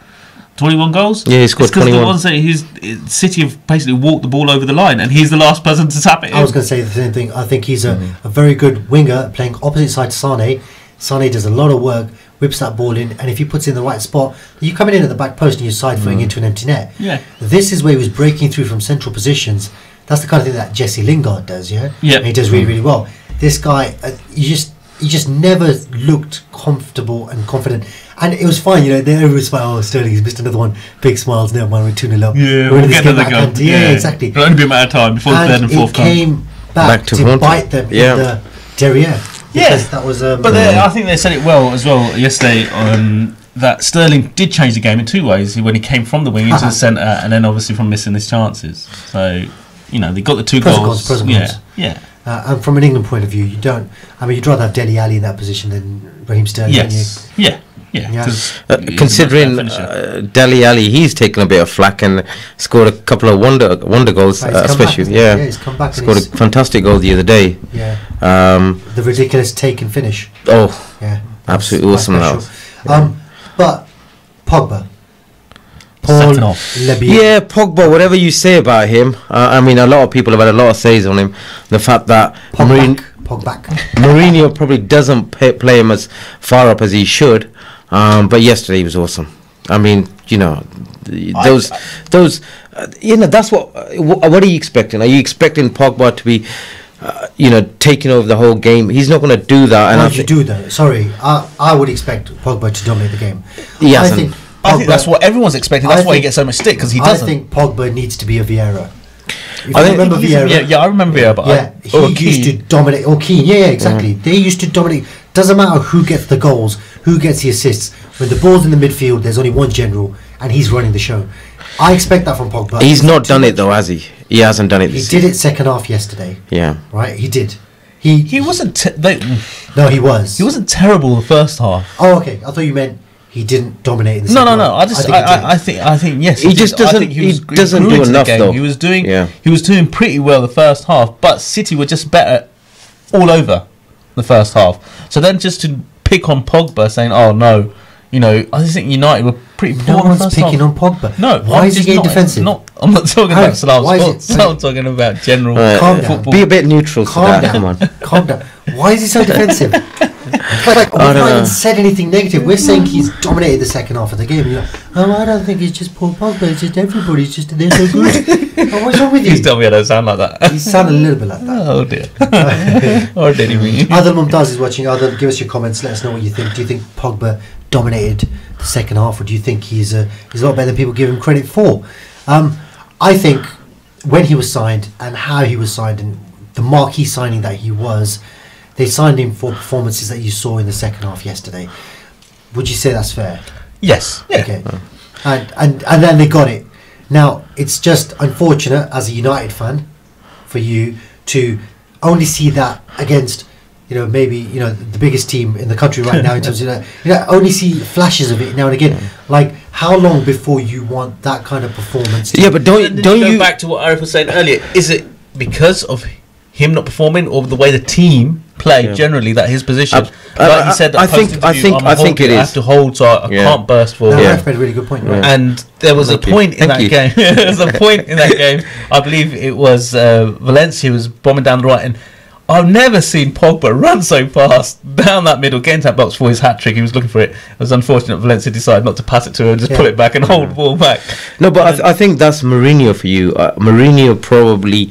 21 goals? Yeah, he scored 21. Because the ones that City have basically walked the ball over the line, and he's the last person to tap it in. I was going to say the same thing. I think he's a very good winger playing opposite side to Sane. Sane does a lot of work, whips that ball in, and if he puts it in the right spot, you coming in at the back post and you're side footing into an empty net. Yeah. This is where he was breaking through from central positions. That's the kind of thing that Jesse Lingard does, yeah? Yeah. And he does really, really well. This guy, he just never looked comfortable and confident. And it was fine, everyone was like, oh, Sterling, he's missed another one. Big smiles, never mind, we're 2-0 up. Yeah, we'll get another goal. Yeah, exactly. It'll only be a matter of time before the third and fourth come. And it came back to bite them in the derriere. Yeah, that was. But I think they said it well as well yesterday that Sterling did change the game in two ways. When he came from the wing into the centre, and then obviously from missing his chances. So, they got the two goals. Yeah. And from an England point of view, you'd rather have Dele Alli in that position than Raheem Sterling. Yes. Yeah. Considering Dele Alli, he's taken a bit of flack and scored a couple of wonder goals, especially. He's come back. Scored a fantastic goal the other day. Yeah. The ridiculous take and finish. Oh, yeah, absolutely awesome. But Pogba. Yeah, Pogba, whatever you say about him, a lot of people have had a lot of says on him. The fact that Mourinho probably doesn't play him as far up as he should, but yesterday he was awesome. That's what are you expecting? Are you expecting Pogba to be taking over the whole game? He's not going to do that. Why would you do that? Sorry, I would expect Pogba to dominate the game. He hasn't. I think that's what everyone's expecting. That's why he gets so much stick, because he doesn't. I think Pogba needs to be a Vieira. I remember Vieira. Yeah, I remember Vieira. But he used to dominate. Or Keane, yeah, exactly. They used to dominate. Doesn't matter who gets the goals, who gets the assists. When the ball's in the midfield, there's only one general, and he's running the show. I expect that from Pogba. He's not done it though, has he? He hasn't done it. He did it second half yesterday. Yeah, right. He did. He wasn't. No, he was. He wasn't terrible the first half. Oh, okay. I thought you meant he didn't dominate in the second half. I think yes. He just doesn't. He doesn't do enough though. He was doing pretty well the first half, but City were just better all over the first half. So then just to pick on Pogba, saying, "Oh no," I just think United were pretty poor. No one's picking on Pogba. No, why is he getting defensive? I'm not talking about Salaam Sports. I'm talking about general football. Be a bit neutral. Calm down. Calm down. Why is he so defensive? We haven't said anything negative. We're saying he's dominated the second half of the game. You're like, I don't think it's just Paul Pogba. It's just everybody's just they're so good. What's wrong with you? Please tell me I don't sound like that. You sound a little bit like that. Oh dear. Or did he mean? Adil Mumtaz is watching. Adil, give us your comments. Let us know what you think. Do you think Pogba dominated the second half, or do you think he's a lot better than people give him credit for? I think when he was signed and how he was signed and the marquee signing that he was, they signed him for performances that you saw in the second half yesterday. Would you say that's fair? Yes. Yeah. Okay. And then they got it. Now, it's just unfortunate as a United fan for you to only see that against, maybe, the biggest team in the country right now in terms of, only see flashes of it now and again. Like, how long before you want that kind of performance? Yeah, but don't you go back to what Arif was saying earlier? Is it because of him not performing, or the way the team play generally, that his position? Like he said, I think it is. I have to hold, so I can't burst forward. That's made a really good point. Right? And there was a point in that game. There was a point in that game. I believe it was Valencia was bombing down the right, and I've never seen Pogba run so fast down that middle, getting to that box for his hat trick. He was looking for it. It was unfortunate Valencia decided not to pass it to him and just pull it back and hold the ball back. No, but I think that's Mourinho for you. Mourinho probably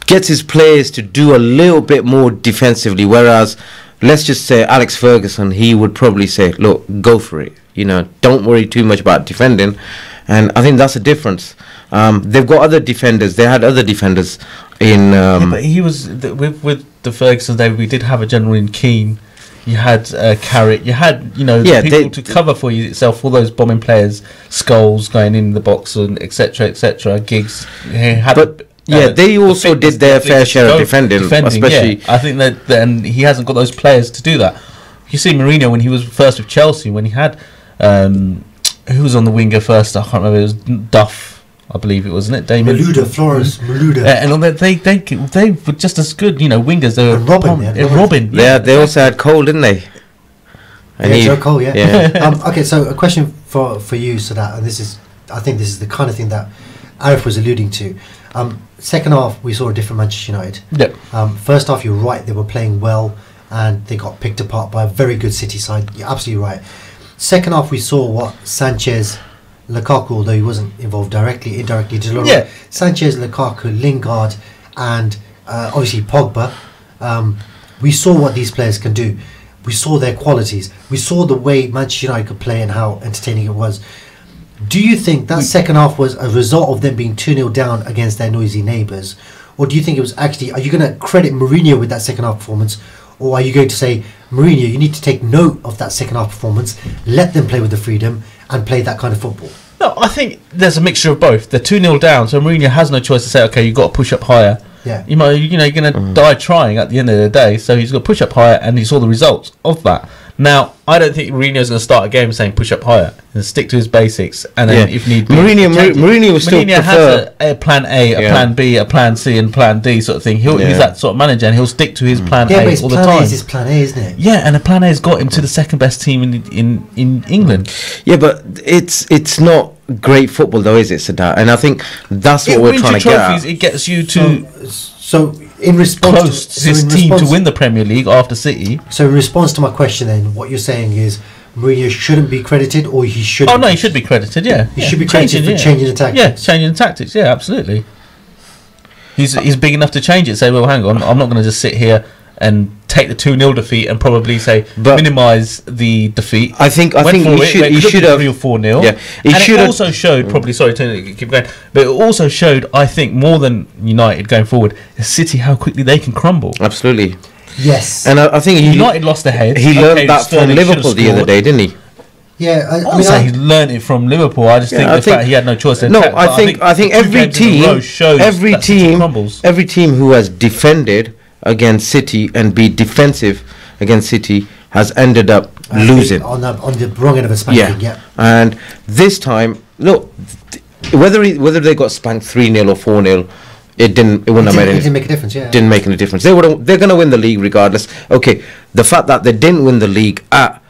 gets his players to do a little bit more defensively, whereas let's just say Alex Ferguson, he would probably say, look, go for it, don't worry too much about defending. And I think that's a difference. They've got other defenders. They had other defenders in but he was with the Ferguson days. We did have a general in Keane. you had Carrick, you had people to cover for yourself, all those bombing players, Scholes going in the box and etc. Giggs. They also did their fair share of defending, especially. Yeah. I think that then he hasn't got those players to do that. You see Mourinho when he was first with Chelsea, when he had who was on the winger first? I can't remember. It was Duff, I believe it was, wasn't it? Damien Flores Malouda. And all that, they were just as good, wingers. They were Robin. Yeah, they also had Cole, didn't they? And Joe Cole. Yeah. Okay, so a question for you, Sadat, and I think this is the kind of thing that Arif was alluding to. Second half, we saw a different Manchester United. Yep. First half, you're right, they were playing well and they got picked apart by a very good City side. You're absolutely right. Second half, we saw what Sanchez, Lukaku, although he wasn't involved indirectly did a lot. Yeah. Sanchez, Lukaku, Lingard, and obviously Pogba. We saw what these players can do. We saw their qualities. We saw the way Manchester United could play and how entertaining it was. Do you think that second half was a result of them being 2-0 down against their noisy neighbours? Or do you think it was actually, are you going to credit Mourinho with that second half performance? Or are you going to say, Mourinho, you need to take note of that second half performance, let them play with the freedom and play that kind of football? No, I think there's a mixture of both. They're 2-0 down, so Mourinho has no choice to say, okay, you've got to push up higher. Yeah. You're going to die trying at the end of the day, so he's got to push up higher, and he saw the results of that. Now, I don't think Mourinho's going to start a game saying push up higher and stick to his basics, and then if need be, Mourinho will still prefer. Has a plan A, a plan B, a plan C, and plan D sort of thing. He's that sort of manager, and he'll stick to his plan A all the time. Plan A is his plan A, isn't it? Yeah, and a plan A has got him to the second best team in England. Yeah, but it's not great football though, is it, Sadat? And I think that's what we're trying to get at. It gets you to so in response to his team to win the Premier League after City. So in response to my question, then what you're saying is Mourinho shouldn't be credited, or he should? Oh no, he should be credited. Yeah, he should be credited for changing the tactics. Yeah, changing the tactics. Yeah, absolutely. He's big enough to change it. Say, well, hang on, I'm not going to just sit here and take the 2-0 defeat and probably minimise the defeat. I think he should have 3 or 4-0. Yeah, it also showed sorry to keep going, but it also showed, I think, more than United going forward, City, how quickly they can crumble. Absolutely. Yes. And I think United lost their head. He learned that from Liverpool the other day, didn't he? Yeah, I mean, he learned it from Liverpool. I just think the fact he had no choice. I think every team who has defended against City and be defensive against City has ended up losing on the wrong end of a spanking. Yeah. And this time, look, whether they got spanked 3-0 or 4-0, it didn't make a difference. Yeah, didn't make any difference. They're going to win the league regardless. Okay, the fact that they didn't win the league at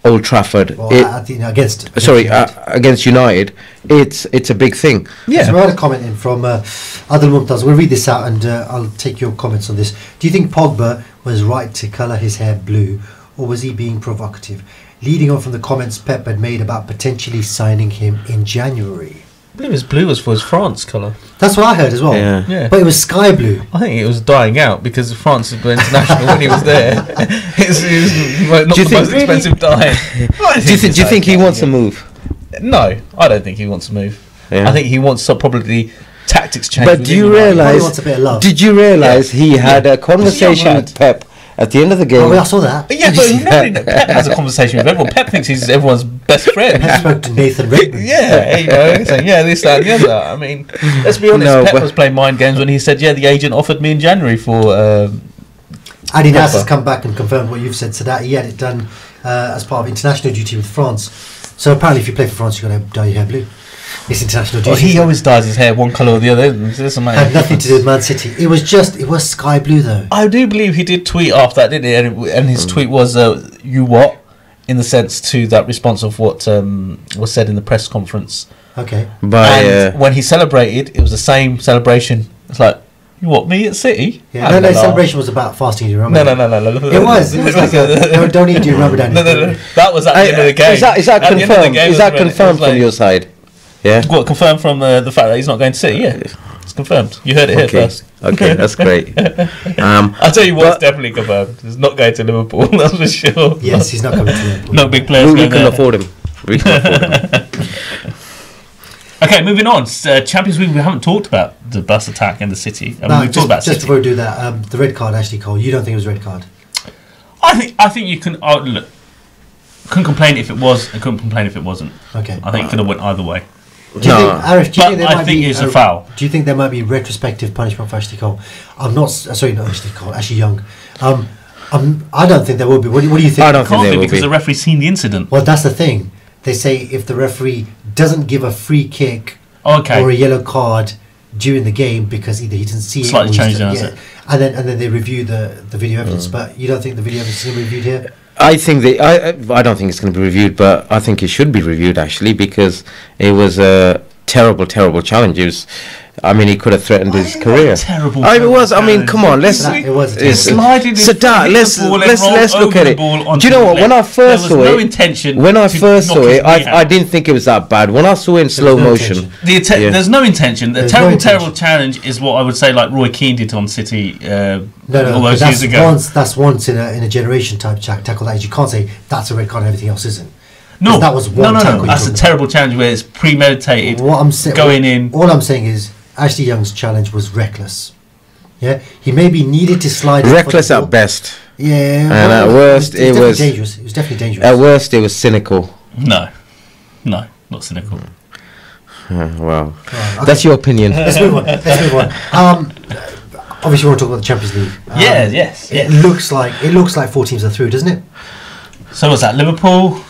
Old Trafford against United, it's a big thing. Yeah. So we had a comment in from Adil Mumtaz. We'll read this out and I'll take your comments on this. Do you think Pogba was right to colour his hair blue, or was he being provocative? Leading on from the comments Pep had made about potentially signing him in January. I believe his blue was for his France colour. That's what I heard as well. Yeah. But it was sky blue. I think it was dying out because France had gone international when he was there. It was not the most expensive dye. Do you think he wants to move? No, I don't think he wants to move. Yeah. I think he wants probably tactics change. But do you realise? Did you realise he had a conversation with Pep at the end of the game? Oh, I saw that. Yeah, but Pep has a conversation with everyone. Pep thinks he's everyone's best friend. Pep spoke to Nathan Redmond. Saying, this, that, and the other. I mean, let's be honest. Pep was playing mind games when he said, the agent offered me in January for. Adi Nas has come back and confirmed what you've said. So that he had it done as part of international duty with France. So apparently, if you play for France, you're going to dye your hair blue. It's international duty. He always dyes his hair one colour or the other. Had nothing to do with Man City. It was sky blue though. I do believe he did tweet after that, didn't he? And his tweet was, "You what?" in the sense to that response of what was said in the press conference. Okay. And when he celebrated, it was the same celebration. It's like, you what, me at City? Yeah. No, celebration was about fasting your Ramadan. No. It was like don't eat your Ramadan. No. That was at the end of the game. Is that confirmed? Is that confirmed from your side? Yeah. What, confirmed from the fact that he's not going to City? Yeah, it's confirmed. You heard it here first. Okay, that's great. I'll tell you what's definitely confirmed. He's not going to Liverpool, that's for sure. Yes, he's not coming to Liverpool. No big players we can afford him. Okay, moving on. Champions League, we haven't talked about the bus attack and the City. We've talked about City. Just before we do that, the red card, actually, Cole, you don't think it was a red card? I think you can. Oh, look, couldn't complain if it was. I couldn't complain if it wasn't. Okay. I think it could have went either way. Do you think, Arif, do you think there I might think be it's a foul. Do you think there might be retrospective punishment for Ashley Cole? I'm not. Sorry, not Ashley Cole. Ashley Young. I don't think there will be. What do you think? I don't think there will because be. the referee's seen the incident. Well, that's the thing. They say if the referee doesn't give a free kick Okay. or a yellow card during the game because either he didn't see Slightly it or changed it, yeah, that's it. and then they review the video evidence. But you don't think the video evidence is reviewed here? I think I don't think it's going to be reviewed, but I think it should be reviewed actually, because it was a terrible challenge. It was, I mean, he could have threatened his career. Terrible. It was. I mean, come on, let's. It was. Sadat, let's look at it. Do you know what? When I first saw it, I didn't think it was that bad. When I saw it in slow motion, there's no intention. The terrible challenge is what I would say, like Roy Keane did on City all those years ago. That's once in a generation type tackle. That is, you can't say that's a red card and everything else isn't. No, that was one tackle. That's a terrible challenge where it's premeditated. What I'm saying, going in. All I'm saying is Ashley Young's challenge was reckless. Yeah, he maybe needed to slide. Reckless at best. Yeah, and at worst it was dangerous. It was definitely dangerous. At worst, it was cynical. No, not cynical. Well, okay. That's your opinion. Let's move on. Obviously, we want to talk about the Champions League. Yes. It looks like 4 teams are through, doesn't it? So what's that? Liverpool,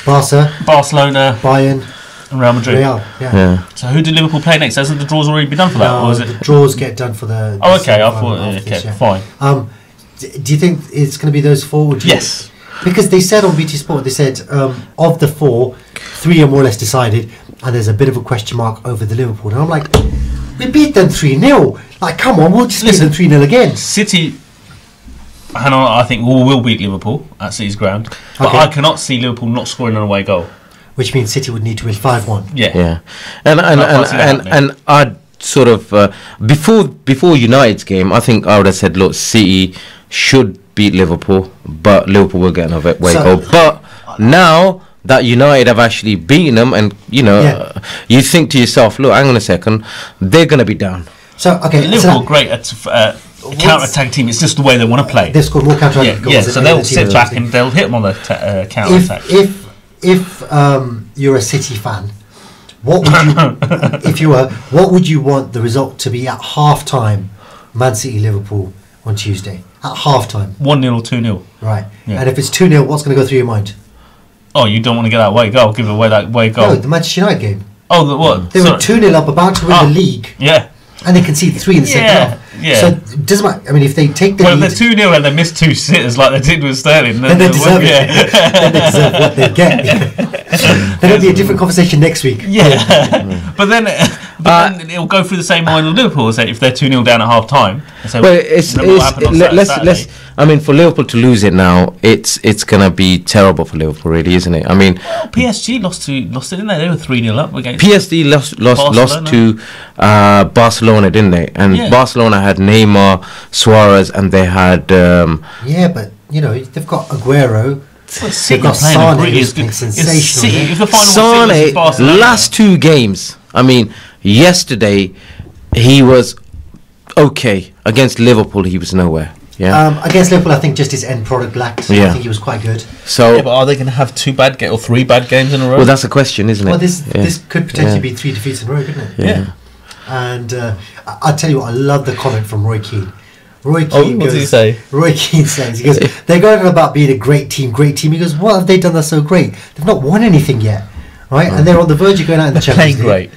Barcelona, Bayern, and Real Madrid. Real, yeah. So who did Liverpool play next? Hasn't the draws already been done for that? No, or is it? The draws get done for the. Oh, okay. I thought. Fine. Do you think it's going to be those 4? Yes. Because they said on BT Sport, they said of the 4, 3 are more or less decided, and there's a bit of a question mark over the Liverpool. And I'm like, we beat them 3-0. Like, come on, we'll just beat them 3-0 again. City. And I think we will beat Liverpool at City's ground, but I cannot see Liverpool not scoring an away goal. Which means City would need to win 5-1. Yeah. And I'd sort of before United's game, I think I would have said, look, City should beat Liverpool, but Liverpool will get an away goal. But now that United have actually beaten them, and you think to yourself, look, hang on a second, they're going to be down. So Liverpool great at counter-attack team. It's just the way they want to play. They've scored more counter-attack goals. Yeah, so they'll sit back and they'll hit them on the counter-attack. If you're a City fan, what would you what would you want the result to be at half-time? Man City Liverpool on Tuesday at half-time. 1-0 or 2-0. Right. Yeah. And if it's 2-0, what's going to go through your mind? Oh, you don't want to get that away goal. Give away that away goal. No, the Manchester United game. Oh, the what? They were 2-0 up, about to win the league. Yeah. And they conceded 3 in the second half. Yeah. So it doesn't matter. I mean, if they take the lead, if they're 2-0 and they miss 2 sitters like they did with Sterling, then they deserve it. Then they deserve what they get. Then it'll be a different conversation next week. Yeah. But then it'll go through the same line of Liverpool. Say if they're 2-0 down at half time. Let's. I mean, for Liverpool to lose it now, it's going to be terrible for Liverpool, really, isn't it? I mean, PSG lost it, didn't they? They were 3-0 up against. PSG lost to Barcelona, didn't they? And Barcelona had Neymar, Suarez, and they had. But they've got Aguero. They've got Sane, who's been sensational. Sane, last 2 games. I mean, yesterday he was okay. Against Liverpool, he was nowhere. Yeah. Against Liverpool, I think just his end product lacked. I think he was quite good. So, but are they going to have 2 bad or 3 bad games in a row? Well, that's a question, isn't it? Well, this could potentially be 3 defeats in a row, couldn't it? Yeah. And I'll tell you what, I love the comment from Roy Keane. Roy Keane what did he say? Roy Keane says, he goes, they're going on about being a great team. He goes, what have they done that's so great? They've not won anything yet, right? And they're on the verge of going out in the Champions League. Great.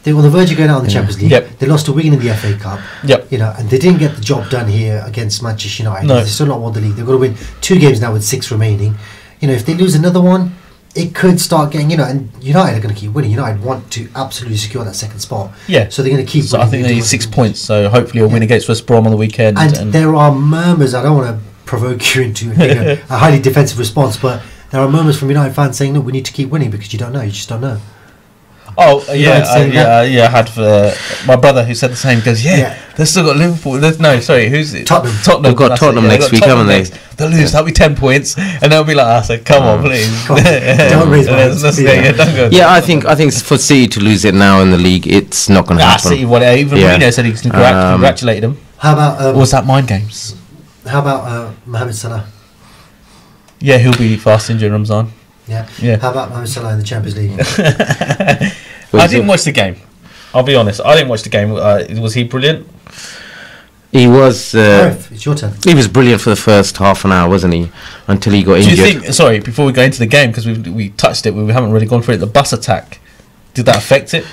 They were on the verge of going out in the Champions League. Yep. They lost to Wigan in the FA Cup. Yep. And they didn't get the job done here against Manchester United. No. They've still not won the league. They've got to win 2 games now with 6 remaining. If they lose another one, it could start getting, and United are going to keep winning. United want to absolutely secure that second spot. Yeah. So they're going to keep winning. I think they need 6 points, so hopefully a win against West Brom on the weekend. And there are murmurs, I don't want to provoke you into a highly defensive response, but there are murmurs from United fans saying, no, we need to keep winning because you just don't know. Oh yeah, I had my brother who said the same. Goes, they've still got Liverpool. Who's it? Tottenham. They've got Tottenham next week, haven't they? They'll lose. That'll be 10 points, and they'll be like, "I said, come on, please, don't raise my hands." Yeah, I think for City to lose it now in the league, it's not going to happen. City won it. Even Mourinho said he congratulated them. How about or was that mind games? How about Mohamed Salah? Yeah, he'll be fasting during Ramzan. Yeah. How about Mohamed Salah in the Champions League? I didn't watch the game. I'll be honest. I didn't watch the game. Was he brilliant? He was. It's your turn. He was brilliant for the first half an hour, wasn't he? Until he got injured. Do you think? Sorry, before we go into the game, because we touched it, we haven't really gone through it. The bus attack, did that affect it?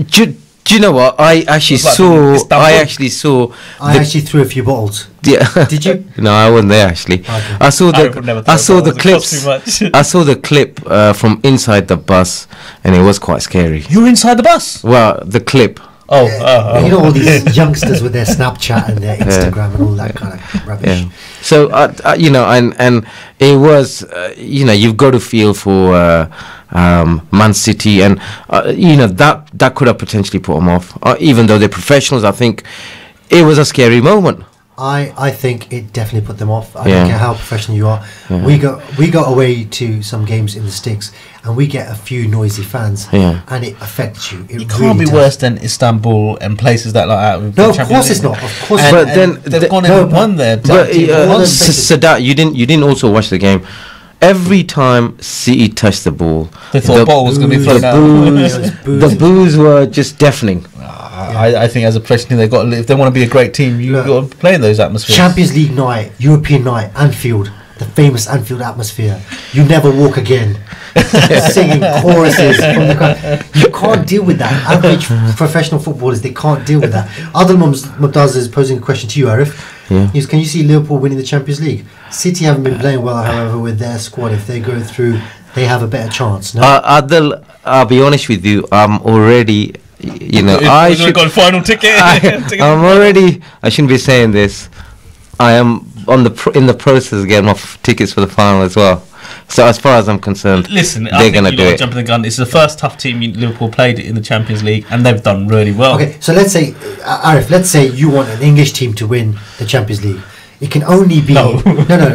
Do you know what? I actually saw. I actually threw a few bottles. Yeah. Did you? No, I wasn't there actually. Okay. I saw the clips. I saw the clip from inside the bus, and it was quite scary. You were inside the bus? Well, the clip. You know all these youngsters with their Snapchat and their Instagram and all that kind of rubbish. Yeah. So and it was you've got to feel for Man City, and that could have potentially put them off. Even though they're professionals, I think it was a scary moment. I think it definitely put them off. I don't care how professional you are. Yeah. We got away to some games in the sticks, and we get a few noisy fans, and it affects you. It can't be worse than Istanbul and places like that. No, of course it's not. Of course, but then they've gone and won there. But Sadat, you didn't also watch the game. Every time City touched the ball, they thought the ball was going to be thrown out. The boos were just deafening. I think as a professional, if they want to be a great team, you've got to play in those atmospheres. Champions League night, European night, Anfield, the famous Anfield atmosphere. You never walk again. Singing choruses from the crowd. You can't deal with that. Average professional footballers, they can't deal with that. Adil Mumtaz is posing a question to you, Arif. Yeah. Can you see Liverpool winning the Champions League? City haven't been playing well, however, with their squad. If they go through, they have a better chance. No? Adil, I'll be honest with you. I'm already. I should got a final ticket. I'm already. I shouldn't be saying this. I am in the process of getting off tickets for the final as well. So as far as I'm concerned, listen, they're going to do it. Jumping the gun. It's the first tough team Liverpool played in the Champions League, and they've done really well. Okay, so let's say, Arif, let's say you want an English team to win the Champions League. It can only be no.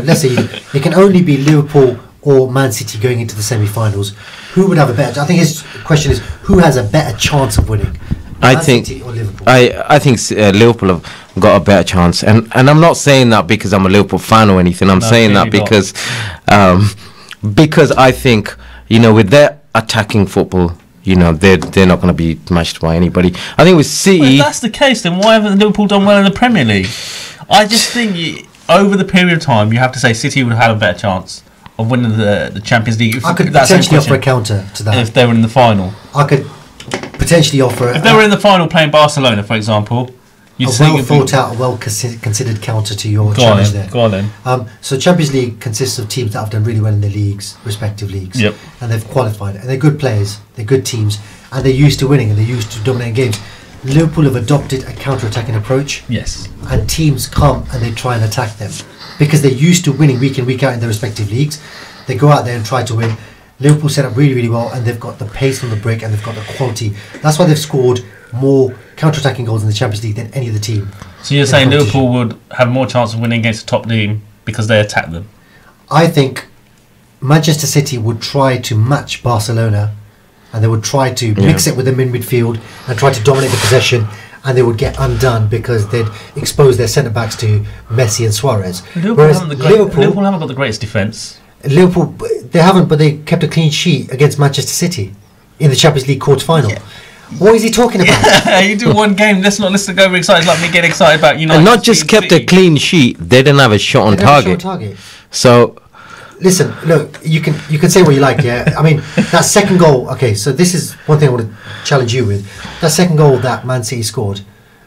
Let's say it can only be Liverpool or Man City going into the semi-finals. Who would have a better? I think his question is who has a better chance of winning. I think Liverpool have got a better chance, and I'm not saying that because I'm a Liverpool fan or anything. I'm saying that because I think with their attacking football, they're not going to be matched by anybody. I think with City, well, if that's the case, then why haven't Liverpool done well in the Premier League? I just think over the period of time, you have to say City would have had a better chance of winning the Champions League. I could potentially offer a counter to that if they were in the final. I could potentially offer if they were in the final playing Barcelona, for example. A well-thought out, well-considered counter to your challenge there. Go on then. So Champions League consists of teams that have done really well in their leagues, respective leagues. Yep. And they've qualified. And they're good players, they're good teams, and they're used to winning, and they're used to dominating games. Liverpool have adopted a counter-attacking approach. Yes. And teams come and they try and attack them. Because they're used to winning week in, week out in their respective leagues. They go out there and try to win. Liverpool set up really, really well, and they've got the pace on the break, and they've got the quality. That's why they've scored more counter-attacking goals in the Champions League than any other team. So you're saying Liverpool would have more chance of winning against a top team because they attack them? I think Manchester City would try to match Barcelona, and they would try to mix it with them in midfield and try to dominate the possession, and they would get undone because they'd expose their centre-backs to Messi and Suarez. Liverpool haven't got the greatest defence. Liverpool, they haven't, but they kept a clean sheet against Manchester City in the Champions League quarter-final. Yeah. What is he talking about? You do one game, let's go over excited like me getting excited about United. And not just kept a clean sheet, they didn't have a shot on target. So, listen, look, you can say what you like, yeah. I mean, that second goal. Okay, so this is one thing I want to challenge you with. That second goal that Man City scored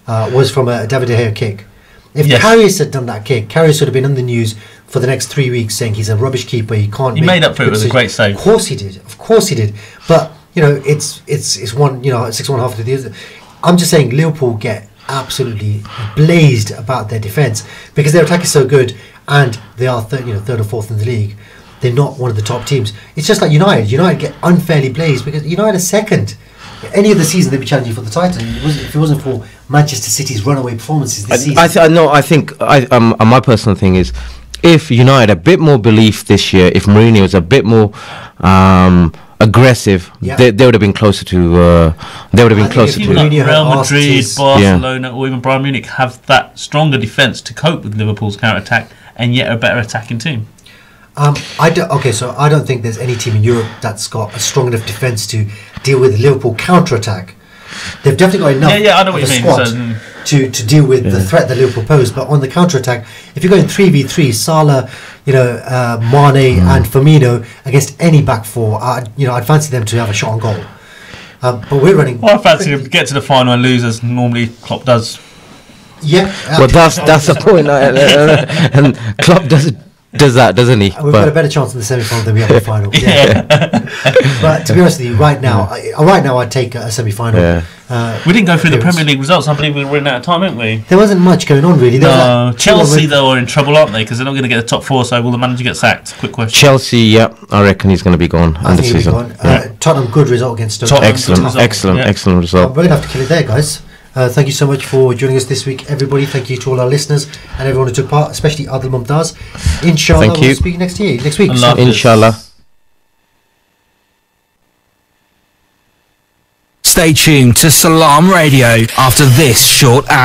was from a David De Gea kick. If Karius had done that kick, Karius would have been on the news for the next 3 weeks saying he's a rubbish keeper. He can't. He made up for it with a great save. Of course he did. But it's 6-1.5 to the other. I'm just saying Liverpool get absolutely blazed about their defence because their attack is so good, and they are third or fourth in the league. They're not one of the top teams. It's just like United. United get unfairly blazed because United are second. Any other season they'd be challenging for the title. If it wasn't for Manchester City's runaway performances this season. I think my personal thing is, if United a bit more belief this year, if Mourinho was a bit more aggressive, they would have been closer to. Real Madrid, Barcelona, or even Bayern Munich have that stronger defence to cope with Liverpool's counter attack, and yet a better attacking team. So I don't think there's any team in Europe that's got a strong enough defence to deal with the Liverpool counter-attack. They've definitely got enough I know what you mean. Squad to deal with the threat that Liverpool pose. But on the counter-attack, if you're going 3v3, Salah, Mane and Firmino against any back four, I'd fancy them to have a shot on goal. But we're running... Well, I fancy them to get to the final and lose as normally Klopp does. Yeah. Well, that's the point. And Klopp does that, doesn't he? We've got a better chance in the semi-final than we have in the final. Yeah. But to be honest with you, right now I'd take a semi-final. Yeah. We didn't go through the Premier League results. I believe we were running out of time, weren't we? There wasn't much going on, really. Chelsea, though, are in trouble, aren't they? Because they're not going to get the top four, so will the manager get sacked? Quick question. Chelsea, I reckon he's going to be gone end of season. Tottenham, good result against Stoke. Excellent result. We're going to have to kill it there, guys. Thank you so much for joining us this week, everybody. Thank you to all our listeners and everyone who took part, especially Adil Mumtaz. Inshallah, we'll speak next week. Inshallah. Stay tuned to Salaam Radio after this short ad.